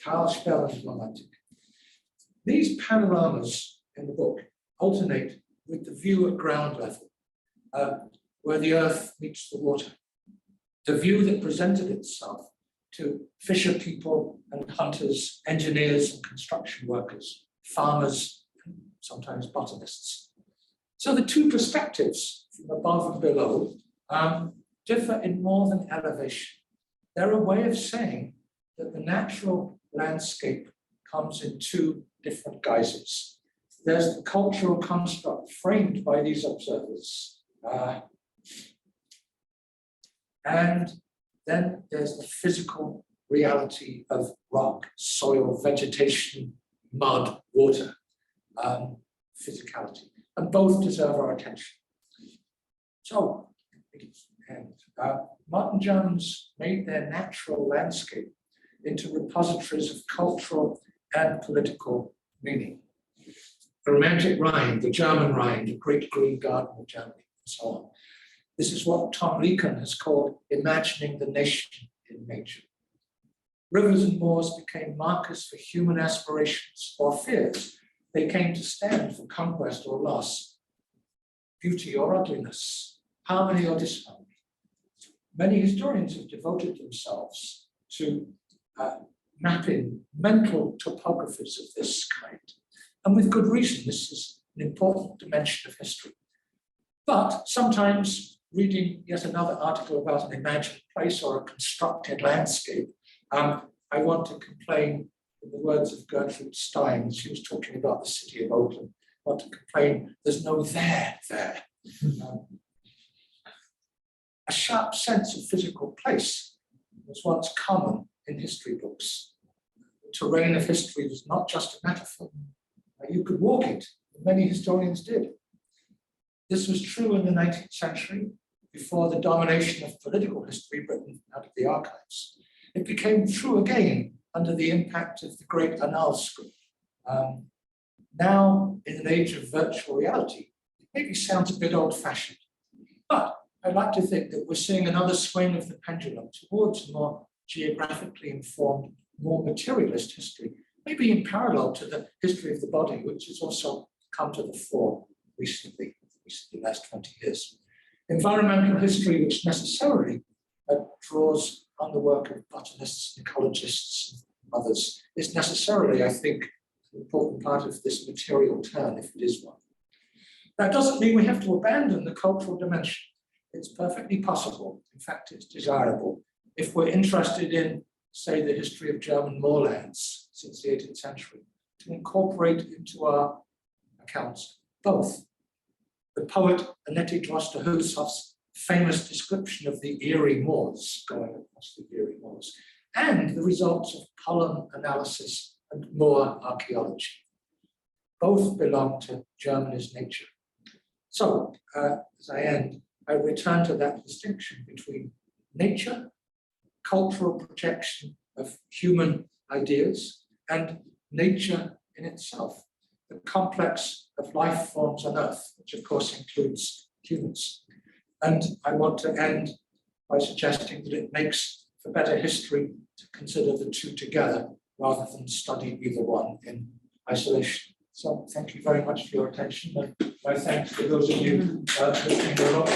Talspellen romantic. These panoramas in the book alternate with the view at ground level, where the earth meets the water. The view that presented itself to fisher people and hunters, engineers and construction workers, farmers, and sometimes botanists. So the two perspectives, from above and below, differ in more than elevation. They're a way of saying that the natural landscape comes in two different guises. There's the cultural construct framed by these observers, and then there's the physical reality of rock, soil, vegetation, mud, water, physicality, and both deserve our attention. So, modern Germans made their natural landscape into repositories of cultural and political meaning. The Romantic Rhine, the German Rhine, the Great Green Garden of Germany, and so on. This is what Tom Leeken has called imagining the nation in nature. Rivers and moors became markers for human aspirations or fears. They came to stand for conquest or loss, beauty or ugliness, harmony or disharmony. Many historians have devoted themselves to mapping mental topographies of this kind. And with good reason, this is an important dimension of history. But sometimes reading yet another article about an imagined place or a constructed landscape, I want to complain, in the words of Gertrude Stein, she was talking about the city of Oakland, I want to complain there's no there. A sharp sense of physical place was once common in history books. The terrain of history was not just a metaphor. You could walk it, many historians did. This was true in the 19th century, before the domination of political history written out of the archives. It became true again under the impact of the great Annals school. Now, in an age of virtual reality, it maybe sounds a bit old-fashioned, but I'd like to think that we're seeing another swing of the pendulum towards a more geographically informed, more materialist history, maybe in parallel to the history of the body, which has also come to the fore recently, the last 20 years. Environmental history, which necessarily draws on the work of botanists, ecologists, and others, is necessarily, I think, an important part of this material turn, if it is one. That doesn't mean we have to abandon the cultural dimension. It's perfectly possible, in fact, it's desirable, if we're interested in, say, the history of German moorlands since the 18th century, to incorporate into our accounts both the poet Annette Droste-Hülshoff's famous description of the Erie moors, going across the Erie moors, and the results of pollen analysis and moor archaeology. Both belong to Germany's nature. So, as I end, I return to that distinction between nature, cultural projection of human ideas, and nature in itself, the complex of life forms on Earth, which of course includes humans. And I want to end by suggesting that it makes for better history to consider the two together rather than study either one in isolation. So thank you very much for your attention, and my thanks to those of you listening along.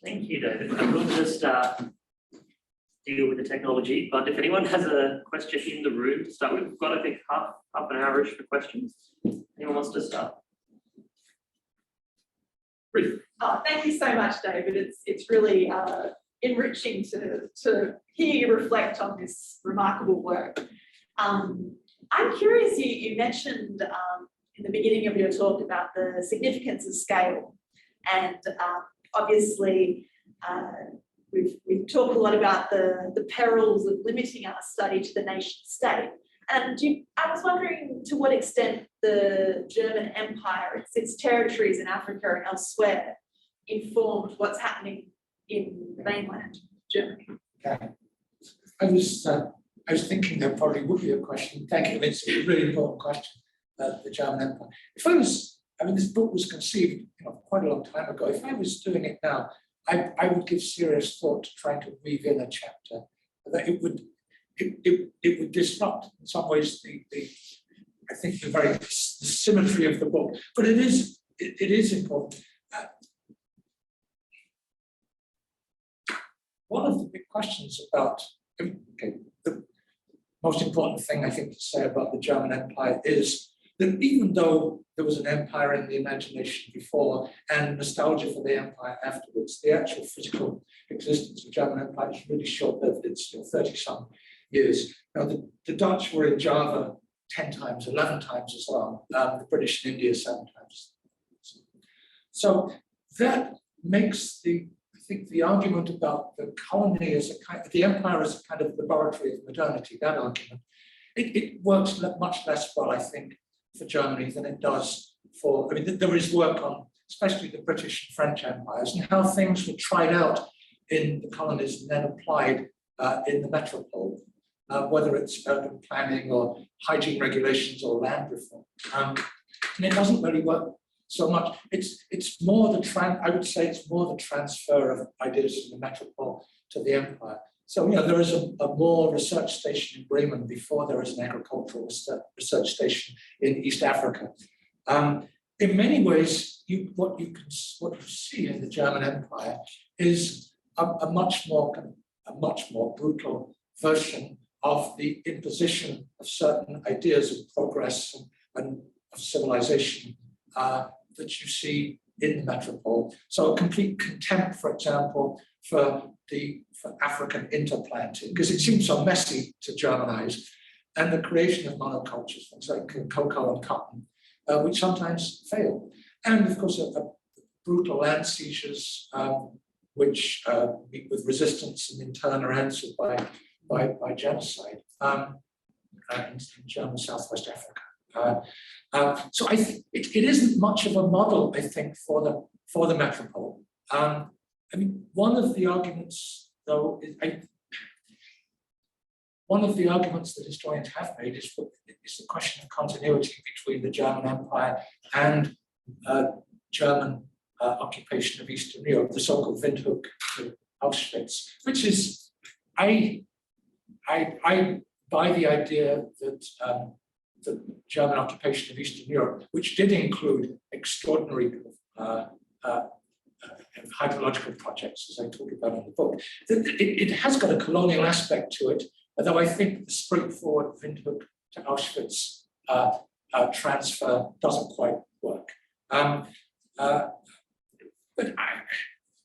Thank you, David. I will just deal with the technology, but if anyone has a question in the room to start with, we've got, I think, half an hour-ish for questions. Anyone wants to start? Ruth. Oh, thank you so much, David. It's really enriching to hear you reflect on this remarkable work. I'm curious, you mentioned in the beginning of your talk about the significance of scale, and obviously we've talked a lot about the perils of limiting our study to the nation state. And I was wondering to what extent the German Empire, its territories in Africa and elsewhere, informed what's happening in mainland Germany. Okay. I was thinking there probably would be a question. Thank you. It's a really important question. The German Empire. This book was conceived, quite a long time ago. If I was doing it now, I would give serious thought to trying to weave in a chapter that it would disrupt in some ways the symmetry of the book. But it is important. One of the big questions about, the most important thing I think to say about the German Empire is that even though there was an empire in the imagination before and nostalgia for the empire afterwards, the actual physical existence of the German Empire is really short-lived. It's 30-some years. Now, the Dutch were in Java 10 times, 11 times as long, the British in India 7 times. So that makes the argument about the colony as the empire as a kind of laboratory of modernity, that argument, it works much less well, I think, for Germany than it does for, there is work on especially the British and French empires and how things were tried out in the colonies and then applied in the metropole, whether it's urban planning or hygiene regulations or land reform. And it doesn't really work so much. It's more I would say it's more the transfer of ideas from the metropole to the empire. So, there is a more research station in Bremen before there is an agricultural research station in East Africa. in many ways, what you see in the German Empire is a much more brutal version of the imposition of certain ideas of progress and of civilization that you see in the metropole. So a complete contempt, for example, for African interplanting, because it seems so messy to Germanize, and the creation of monocultures, things like cocoa and cotton, which sometimes fail. And of course, brutal land seizures, which meet with resistance and in turn are answered by genocide in German Southwest Africa. So I think it isn't much of a model, I think, for the metropole. I mean, one of the arguments, though, one of the arguments that historians have made is the question of continuity between the German Empire and German occupation of Eastern Europe, the so-called Windhoek to Auschwitz, which is, I buy the idea that the German occupation of Eastern Europe, which did include extraordinary hydrological projects, as I talk about in the book, it has got a colonial aspect to it, although I think the straightforward Windhoek to Auschwitz transfer doesn't quite work.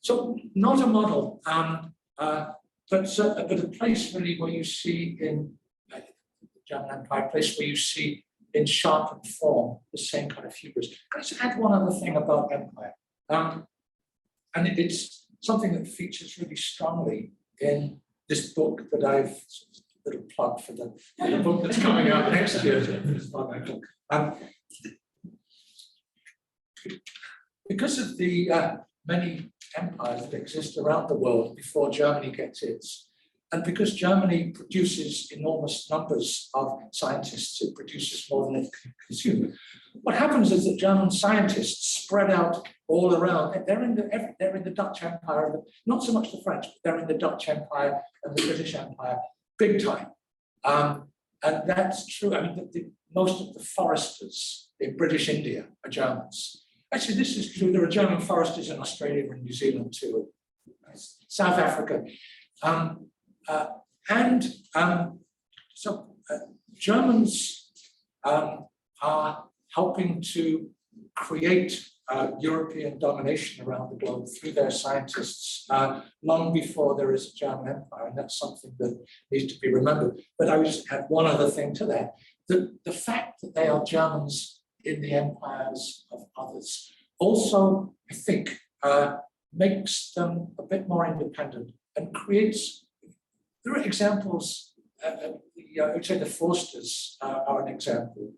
So not a model, but a place really where you see in the German Empire, a place where you see in sharpened form the same kind of hubris. Can I just add one other thing about empire? And it's something that features really strongly in this book that I've, a little plug for the book that's coming out next year. Because of the many empires that exist around the world before Germany gets its, and because Germany produces enormous numbers of scientists, it produces more than it can consume. What happens is that German scientists spread out all around. They're in the Dutch Empire, not so much the French, but they're in the Dutch Empire and the British Empire, big time. And that's true. I mean, most of the foresters in British India are Germans. Actually, this is true. There are German foresters in Australia and New Zealand too, South Africa. So Germans are helping to create European domination around the globe through their scientists long before there is a German Empire, and that's something that needs to be remembered. But I would just add one other thing to that. The fact that they are Germans in the empires of others also, I think, makes them a bit more independent and creates, there are examples, I would say the Forsters are an example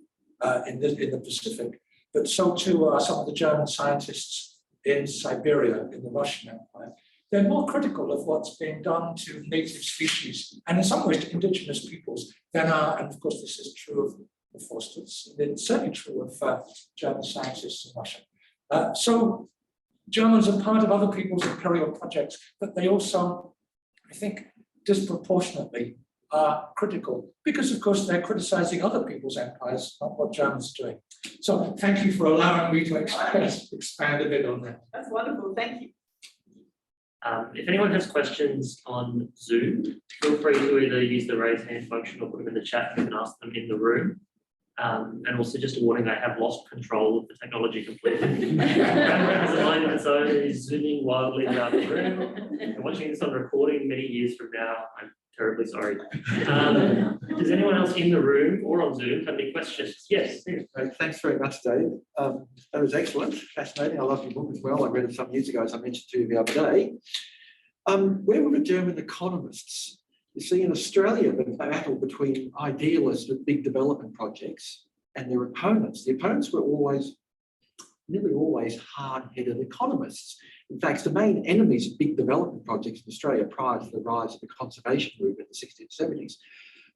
in the Pacific, but so too are some of the German scientists in Siberia, in the Russian Empire. They're more critical of what's being done to native species and in some ways to indigenous peoples than are, and of course this is true of the Forsters, and it's certainly true of German scientists in Russia. So Germans are part of other people's imperial projects, but they also, I think, disproportionately are critical because, of course, they're criticizing other people's empires, not what Germans are doing. So thank you for allowing me to expand a bit on that. That's wonderful, thank you. If anyone has questions on Zoom, feel free to either use the raise hand function or put them in the chat and you can ask them in the room. And also just a warning, I have lost control of the technology completely. Camera has a mind of its own, it is zooming wildly around the room. And watching this on recording many years from now, I'm terribly sorry. Does anyone else in the room or on Zoom have any questions? Yes. Thanks very much, Dave. That was excellent, fascinating. I love your book as well. I read it some years ago, as I mentioned to you the other day. Where were the German economists? You see, in Australia, the battle between idealists with big development projects and their opponents. The opponents were nearly always hard-headed economists. In fact, the main enemies of big development projects in Australia prior to the rise of the conservation movement in the 60s and 70s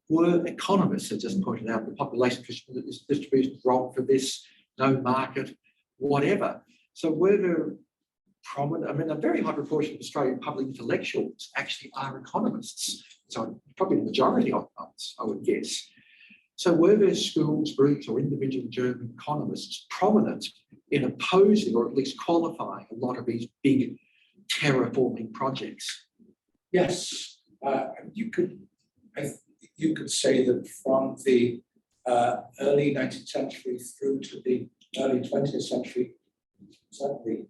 were economists, as just pointed out, the population distribution is wrong for this, no market, whatever. So were there prominent, I mean, a very high proportion of Australian public intellectuals actually are economists. So probably the majority of them, I would guess. So were there schools, groups or individual German economists prominent in opposing or at least qualifying a lot of these big terraforming projects? Yes, you could say that from the early 19th century through to the early 20th century, certainly,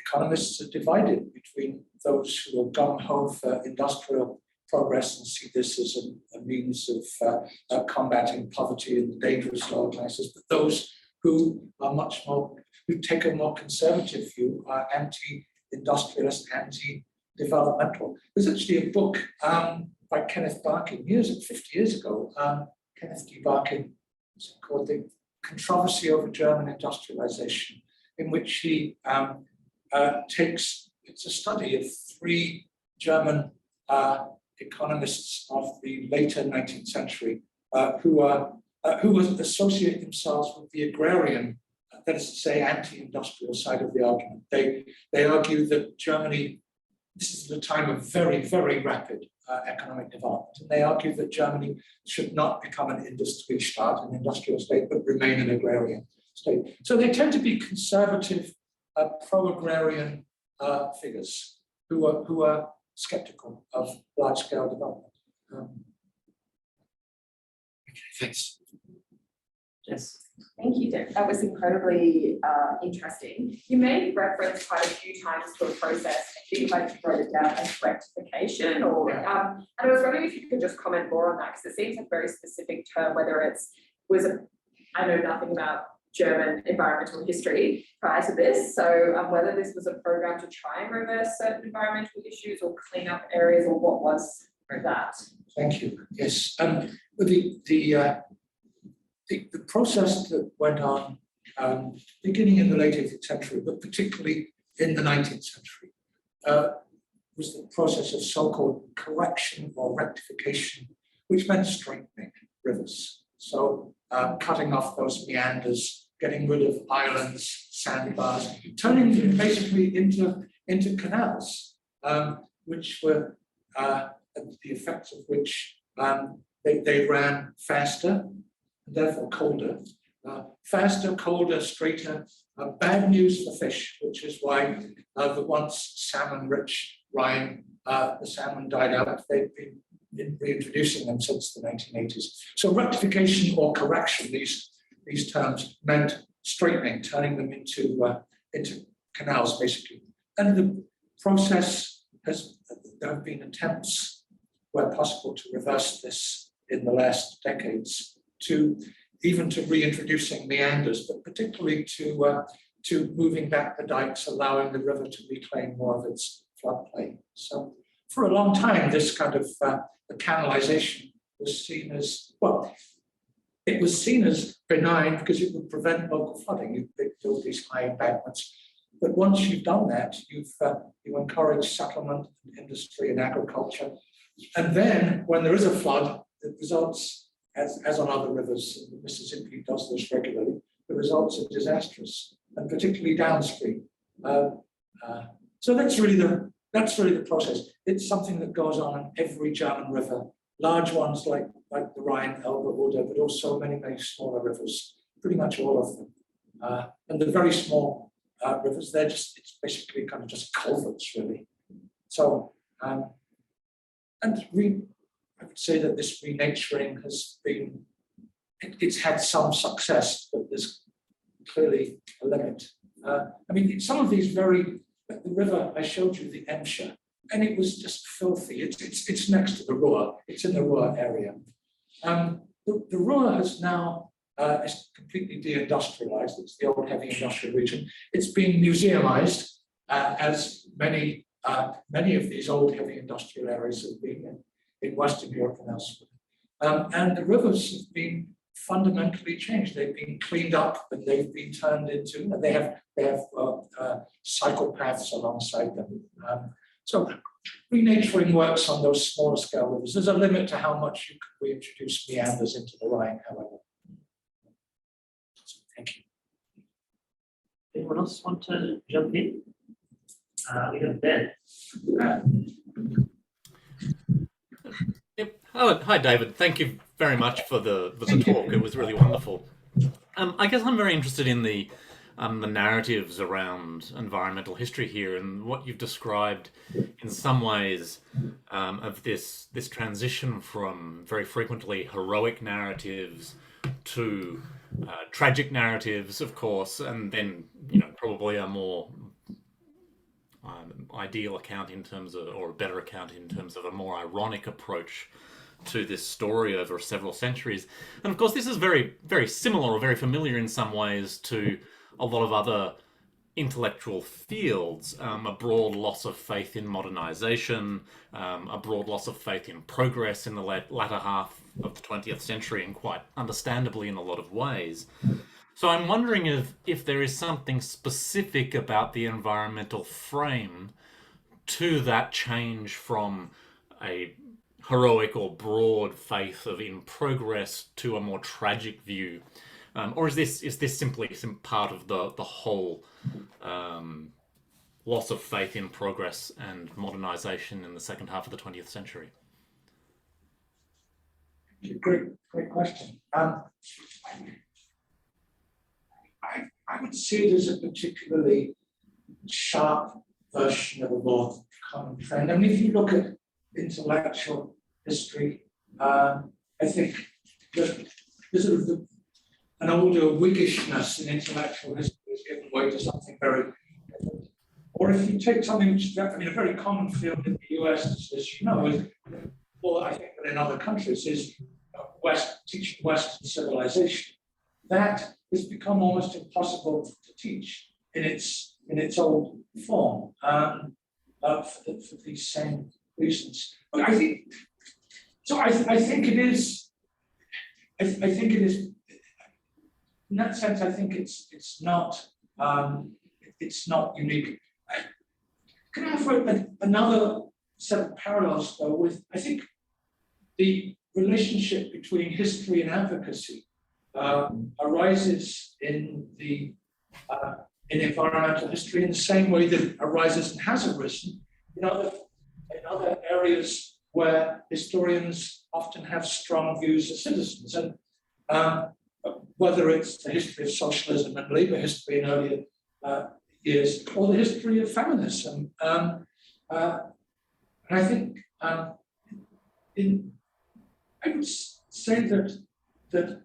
economists are divided between those who are gung-ho for industrial progress and see this as a means of combating poverty and dangerous lower classes, but those who are who take a more conservative view are anti-industrialist, anti-developmental. There's actually a book by Kenneth Barkin 50 years ago, Kenneth D. Barkin, called The Controversy Over German Industrialization, in which he it's a study of 3 German economists of the later 19th century who associate themselves with the agrarian, that is to say, anti-industrial side of the argument. They argue that Germany, this is the time of very, very rapid economic development, and they argue that Germany should not become an Industriestaat, an industrial state, but remain an agrarian state. So they tend to be conservative, pro-agrarian figures who are skeptical of large-scale development. Okay, thanks. Yes. Thank you, Dick. That was incredibly interesting. You made reference quite a few times to a process. I think I wrote it down as rectification, or and I was wondering if you could just comment more on that, because it seems a very specific term. Whether I know nothing about German environmental history prior to this, so whether this was a program to try and reverse certain environmental issues or clean up areas, or what was that? Thank you. Yes, the process that went on beginning in the late 18th century, but particularly in the 19th century, was the process of so-called correction or rectification, which meant strengthening rivers. So cutting off those meanders, getting rid of islands, sandbars, turning them basically into canals, which were the effects of which they ran faster, and therefore colder. Faster, colder, straighter. Bad news for fish, which is why the once salmon-rich Rhine, the salmon died out. They've been reintroducing them since the 1980s. So rectification or correction, these terms meant straightening, turning them into canals, basically. And the process there have been attempts where possible to reverse this in the last decades, to reintroducing meanders, but particularly to moving back the dikes, allowing the river to reclaim more of its floodplain. So for a long time, this kind of the canalization was seen as, well, it was seen as benign because it would prevent local flooding. You build these high embankments. But once you've done that, you encourage settlement, industry, and agriculture. And then when there is a flood, the results, as on other rivers, the Mississippi does this regularly, the results are disastrous, and particularly downstream. So that's really the process. It's something that goes on in every German river, large ones like the Rhine, Elbe, Oder, but also many, many smaller rivers, pretty much all of them. And the very small rivers, it's basically kind of just culverts, really. So, I would say that this renaturing has been, it's had some success, but there's clearly a limit. I mean, some of these the river, I showed you the Emscher, and it was just filthy. It's next to the Ruhr. It's in the Ruhr area. The Ruhr has now is completely deindustrialized. It's the old heavy industrial region. It's been museumized, as many of these old heavy industrial areas have been in Western Europe and elsewhere. And the rivers have been fundamentally changed. They've been cleaned up, and they've been turned into, they have cycle paths alongside them. So renaturing works on those smaller scale rivers. There's a limit to how much you can reintroduce meanders into the Rhine, however. So, thank you. Anyone else want to jump in? We have Ben. Yep. Oh, hi, David. Thank you very much for the talk. It was really wonderful. I guess I'm very interested in the narratives around environmental history here, and what you've described in some ways of this transition from very frequently heroic narratives to tragic narratives, of course, and then probably a more ideal account in terms of, or a better account in terms of a more ironic approach to this story over several centuries. And of course, this is very, very similar or very familiar in some ways to a lot of other intellectual fields, a broad loss of faith in modernization, a broad loss of faith in progress in the latter half of the 20th century, and quite understandably in a lot of ways. So I'm wondering if there is something specific about the environmental frame to that change from a heroic or broad faith of in progress to a more tragic view, or is this simply some part of the whole loss of faith in progress and modernization in the second half of the 20th century? Great question. I would see it as a particularly sharp version of a more common trend. I mean, if you look at intellectual history, I think that there's sort of an older Whiggishness in intellectual history is given way to something very different. Or if you take something which, I mean, a very common field in the US, as you know, is, well, I think that in other countries is teaching Western civilization. That has become almost impossible to teach in its old form for these same reasons. But I think so. I think it is. I think it is. In that sense, I think it's not unique. Can I offer another set of parallels though with, I think, the relationship between history and advocacy arises in environmental history in the same way that it arises and has arisen in other areas where historians often have strong views as citizens, and whether it's the history of socialism and labor history in earlier years, or the history of feminism. And I think I would say that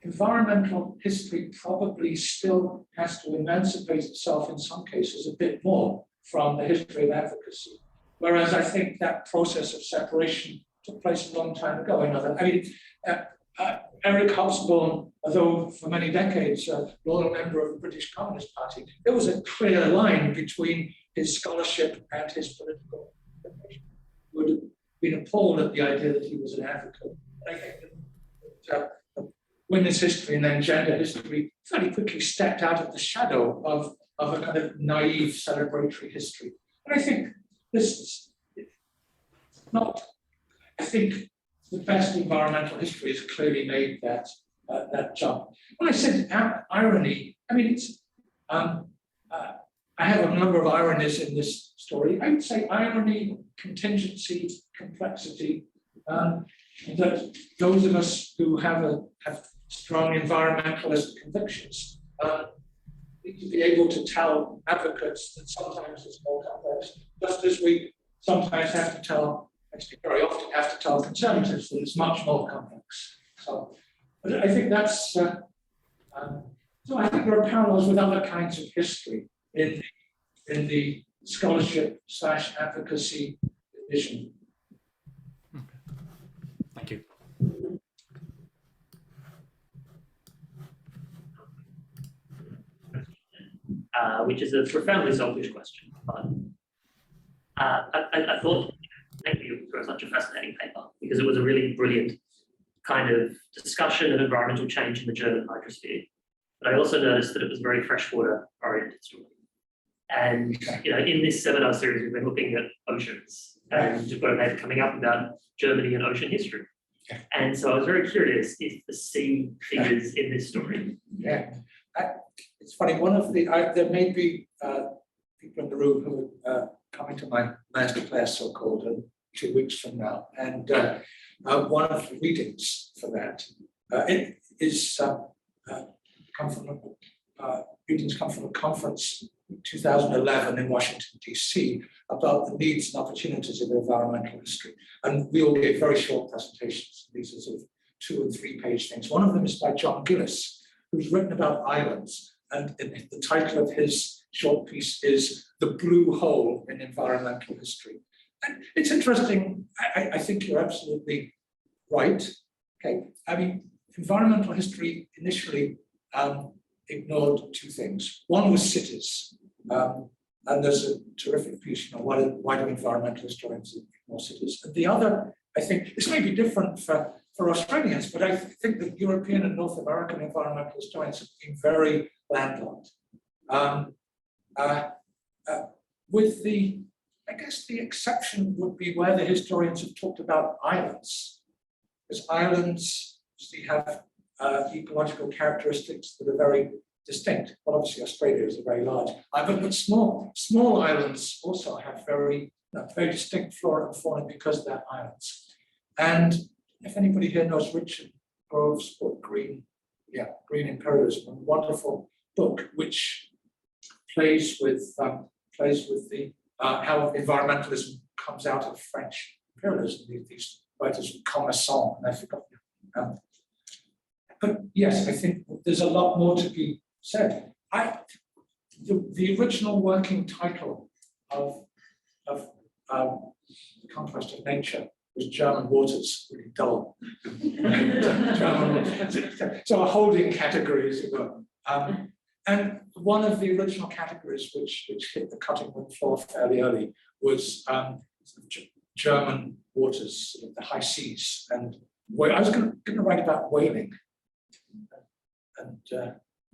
environmental history probably still has to emancipate itself in some cases a bit more from the history of advocacy. Whereas I think that process of separation took place a long time ago. Eric Hobsbawm, although for many decades a loyal member of the British Communist Party, there was a clear line between his scholarship and his political formation. He would have been appalled at the idea that he was an advocate. I think that women's history and then gender history fairly quickly stepped out of the shadow of a kind of naive celebratory history. And I think this is not, I think the best environmental history has clearly made that jump. When I said irony, I mean, it's, I have a number of ironies in this story. I would say irony, contingency, complexity, that those of us who have strong environmentalist convictions need to be able to tell advocates that sometimes it's more complex, just as we sometimes have to tell, actually very often have to tell conservatives that it's much more complex. So, but I think that's, so I think there are parallels with other kinds of history in the scholarship / advocacy division. Thank you. Which is a profoundly selfish question, but I thought, thank you for such a fascinating paper, because it was a really brilliant kind of discussion of environmental change in the German hydrosphere. But I also noticed that it was very freshwater oriented story. And in this seminar series, we've been looking at oceans, and we've got a paper coming up about Germany and ocean history. And so I was very curious if the sea figures in this story. Yeah, it's funny. One of the there may be people in the room who are coming to my masterclass, so-called, and 2 weeks from now. And one of the readings for that, it is come from readings come from a conference in 2011 in Washington, DC, about the needs and opportunities of environmental history. And we all gave very short presentations. These are sort of 2 and 3 page things. One of them is by John Gillis, who's written about islands. And the title of his short piece is The Blue Hole in Environmental History. And it's interesting. I think you're absolutely right. Okay. I mean, environmental history initially ignored 2 things. One was cities. And there's a terrific piece, why do environmental historians ignore cities? And the other, I think, this may be different for Australians, but I think that European and North American environmental historians have been very landlocked. With the, I guess the exception would be where the historians have talked about islands. Because islands have ecological characteristics that are very distinct. Well, obviously Australia is a very large island, but small islands also have very distinct flora and fauna because they're islands. And if anybody here knows Richard Grove's book, Green Imperialism, a wonderful book which plays with the how environmentalism comes out of French imperialism. These writers, Commerson, and I forgot. But yes, I think there's a lot more to be said. The original working title of The Conquest of Nature was German Waters, really dull. German Waters. So a holding category, as it were. And one of the original categories which hit the cutting room floor fairly early was German waters, the high seas. And I was going to write about whaling, and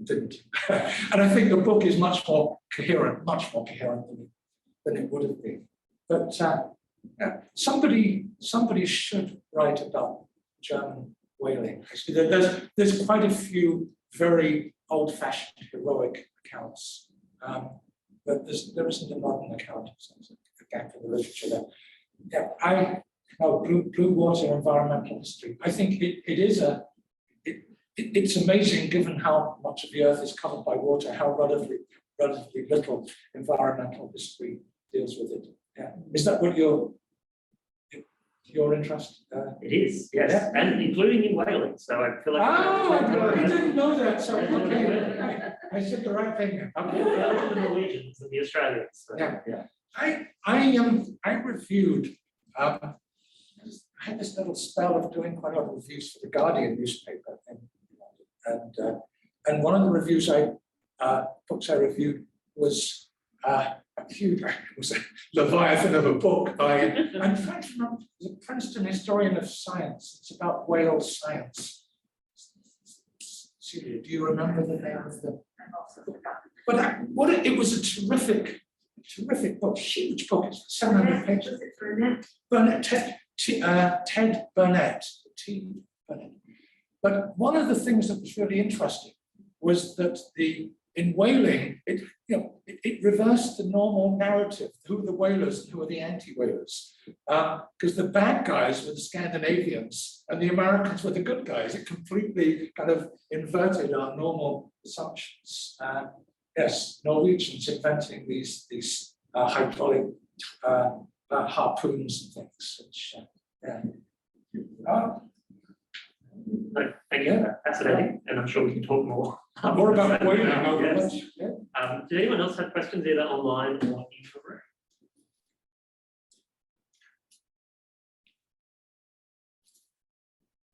didn't. And I think the book is much more coherent than it would have been. But somebody should write about German whaling. There's quite a few very old-fashioned heroic accounts, but there isn't a modern account. So there's a gap in the literature there. Yeah, blue water environmental history. I think it's amazing, given how much of the earth is covered by water, how relatively little environmental history deals with it. Yeah. Is that what your interest? It is, yes, Yeah. and including in whaling. So I feel like. I didn't know that. So okay, I said the right thing. Okay. The Norwegians and the Australians. So, Yeah. I reviewed. I had this little spell of doing quite a lot of reviews for the Guardian newspaper, and one of the reviews books I reviewed was it was a Leviathan of a book by I'm trying to remember, it was a Princeton historian of science. It's about whale science. Celia, do you remember the name of the? But it was a terrific book, huge book. It's 700 pages. Burnett, Ted Burnett, T. Burnett. But one of the things that was really interesting was that in whaling, it reversed the normal narrative, who are the whalers and who are the anti-whalers. Because the bad guys were the Scandinavians and the Americans were the good guys. It completely kind of inverted our normal assumptions. Yes, Norwegians inventing these hydraulic harpoons and things, which, Thank you, fascinating, and I'm sure we can talk more. More about whaling. Yes. Yeah. Did anyone else have questions either online or in the room?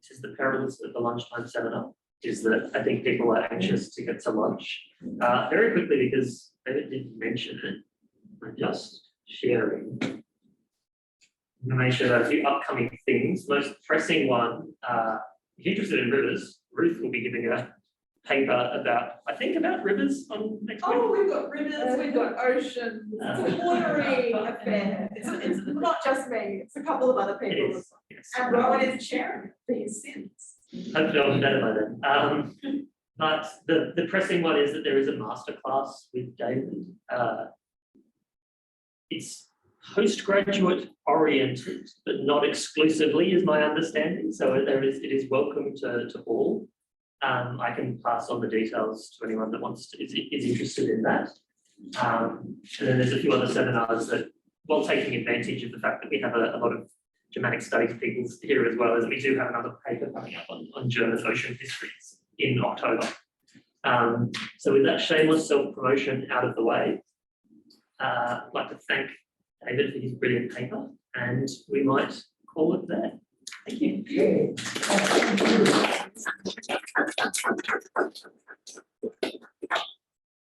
This is the perils of the lunchtime seminar, is that I think people are anxious to get to lunch. Very quickly, because David didn't mention it, I'm just sharing information about a few upcoming things. Most pressing one, if you're interested in rivers, Ruth will be giving a paper about rivers on next week. Oh, we've got rivers, we've got oceans, it's a watering affair. It's not just me, it's a couple of other It people. is, yes. And Rowan is chairing these sins. Hopefully I'll be better by then. But the pressing one is that there is a masterclass with David. It's postgraduate oriented, but not exclusively, is my understanding. So it is welcome to all. I can pass on the details to anyone that is interested in that. And then there's a few other seminars that, while taking advantage of the fact that we have a lot of Germanic studies people here as well, as we do have another paper coming up on German ocean histories in October. So with that shameless self-promotion out of the way, I'd like to thank David for his brilliant paper, and we might call it there. Thank you.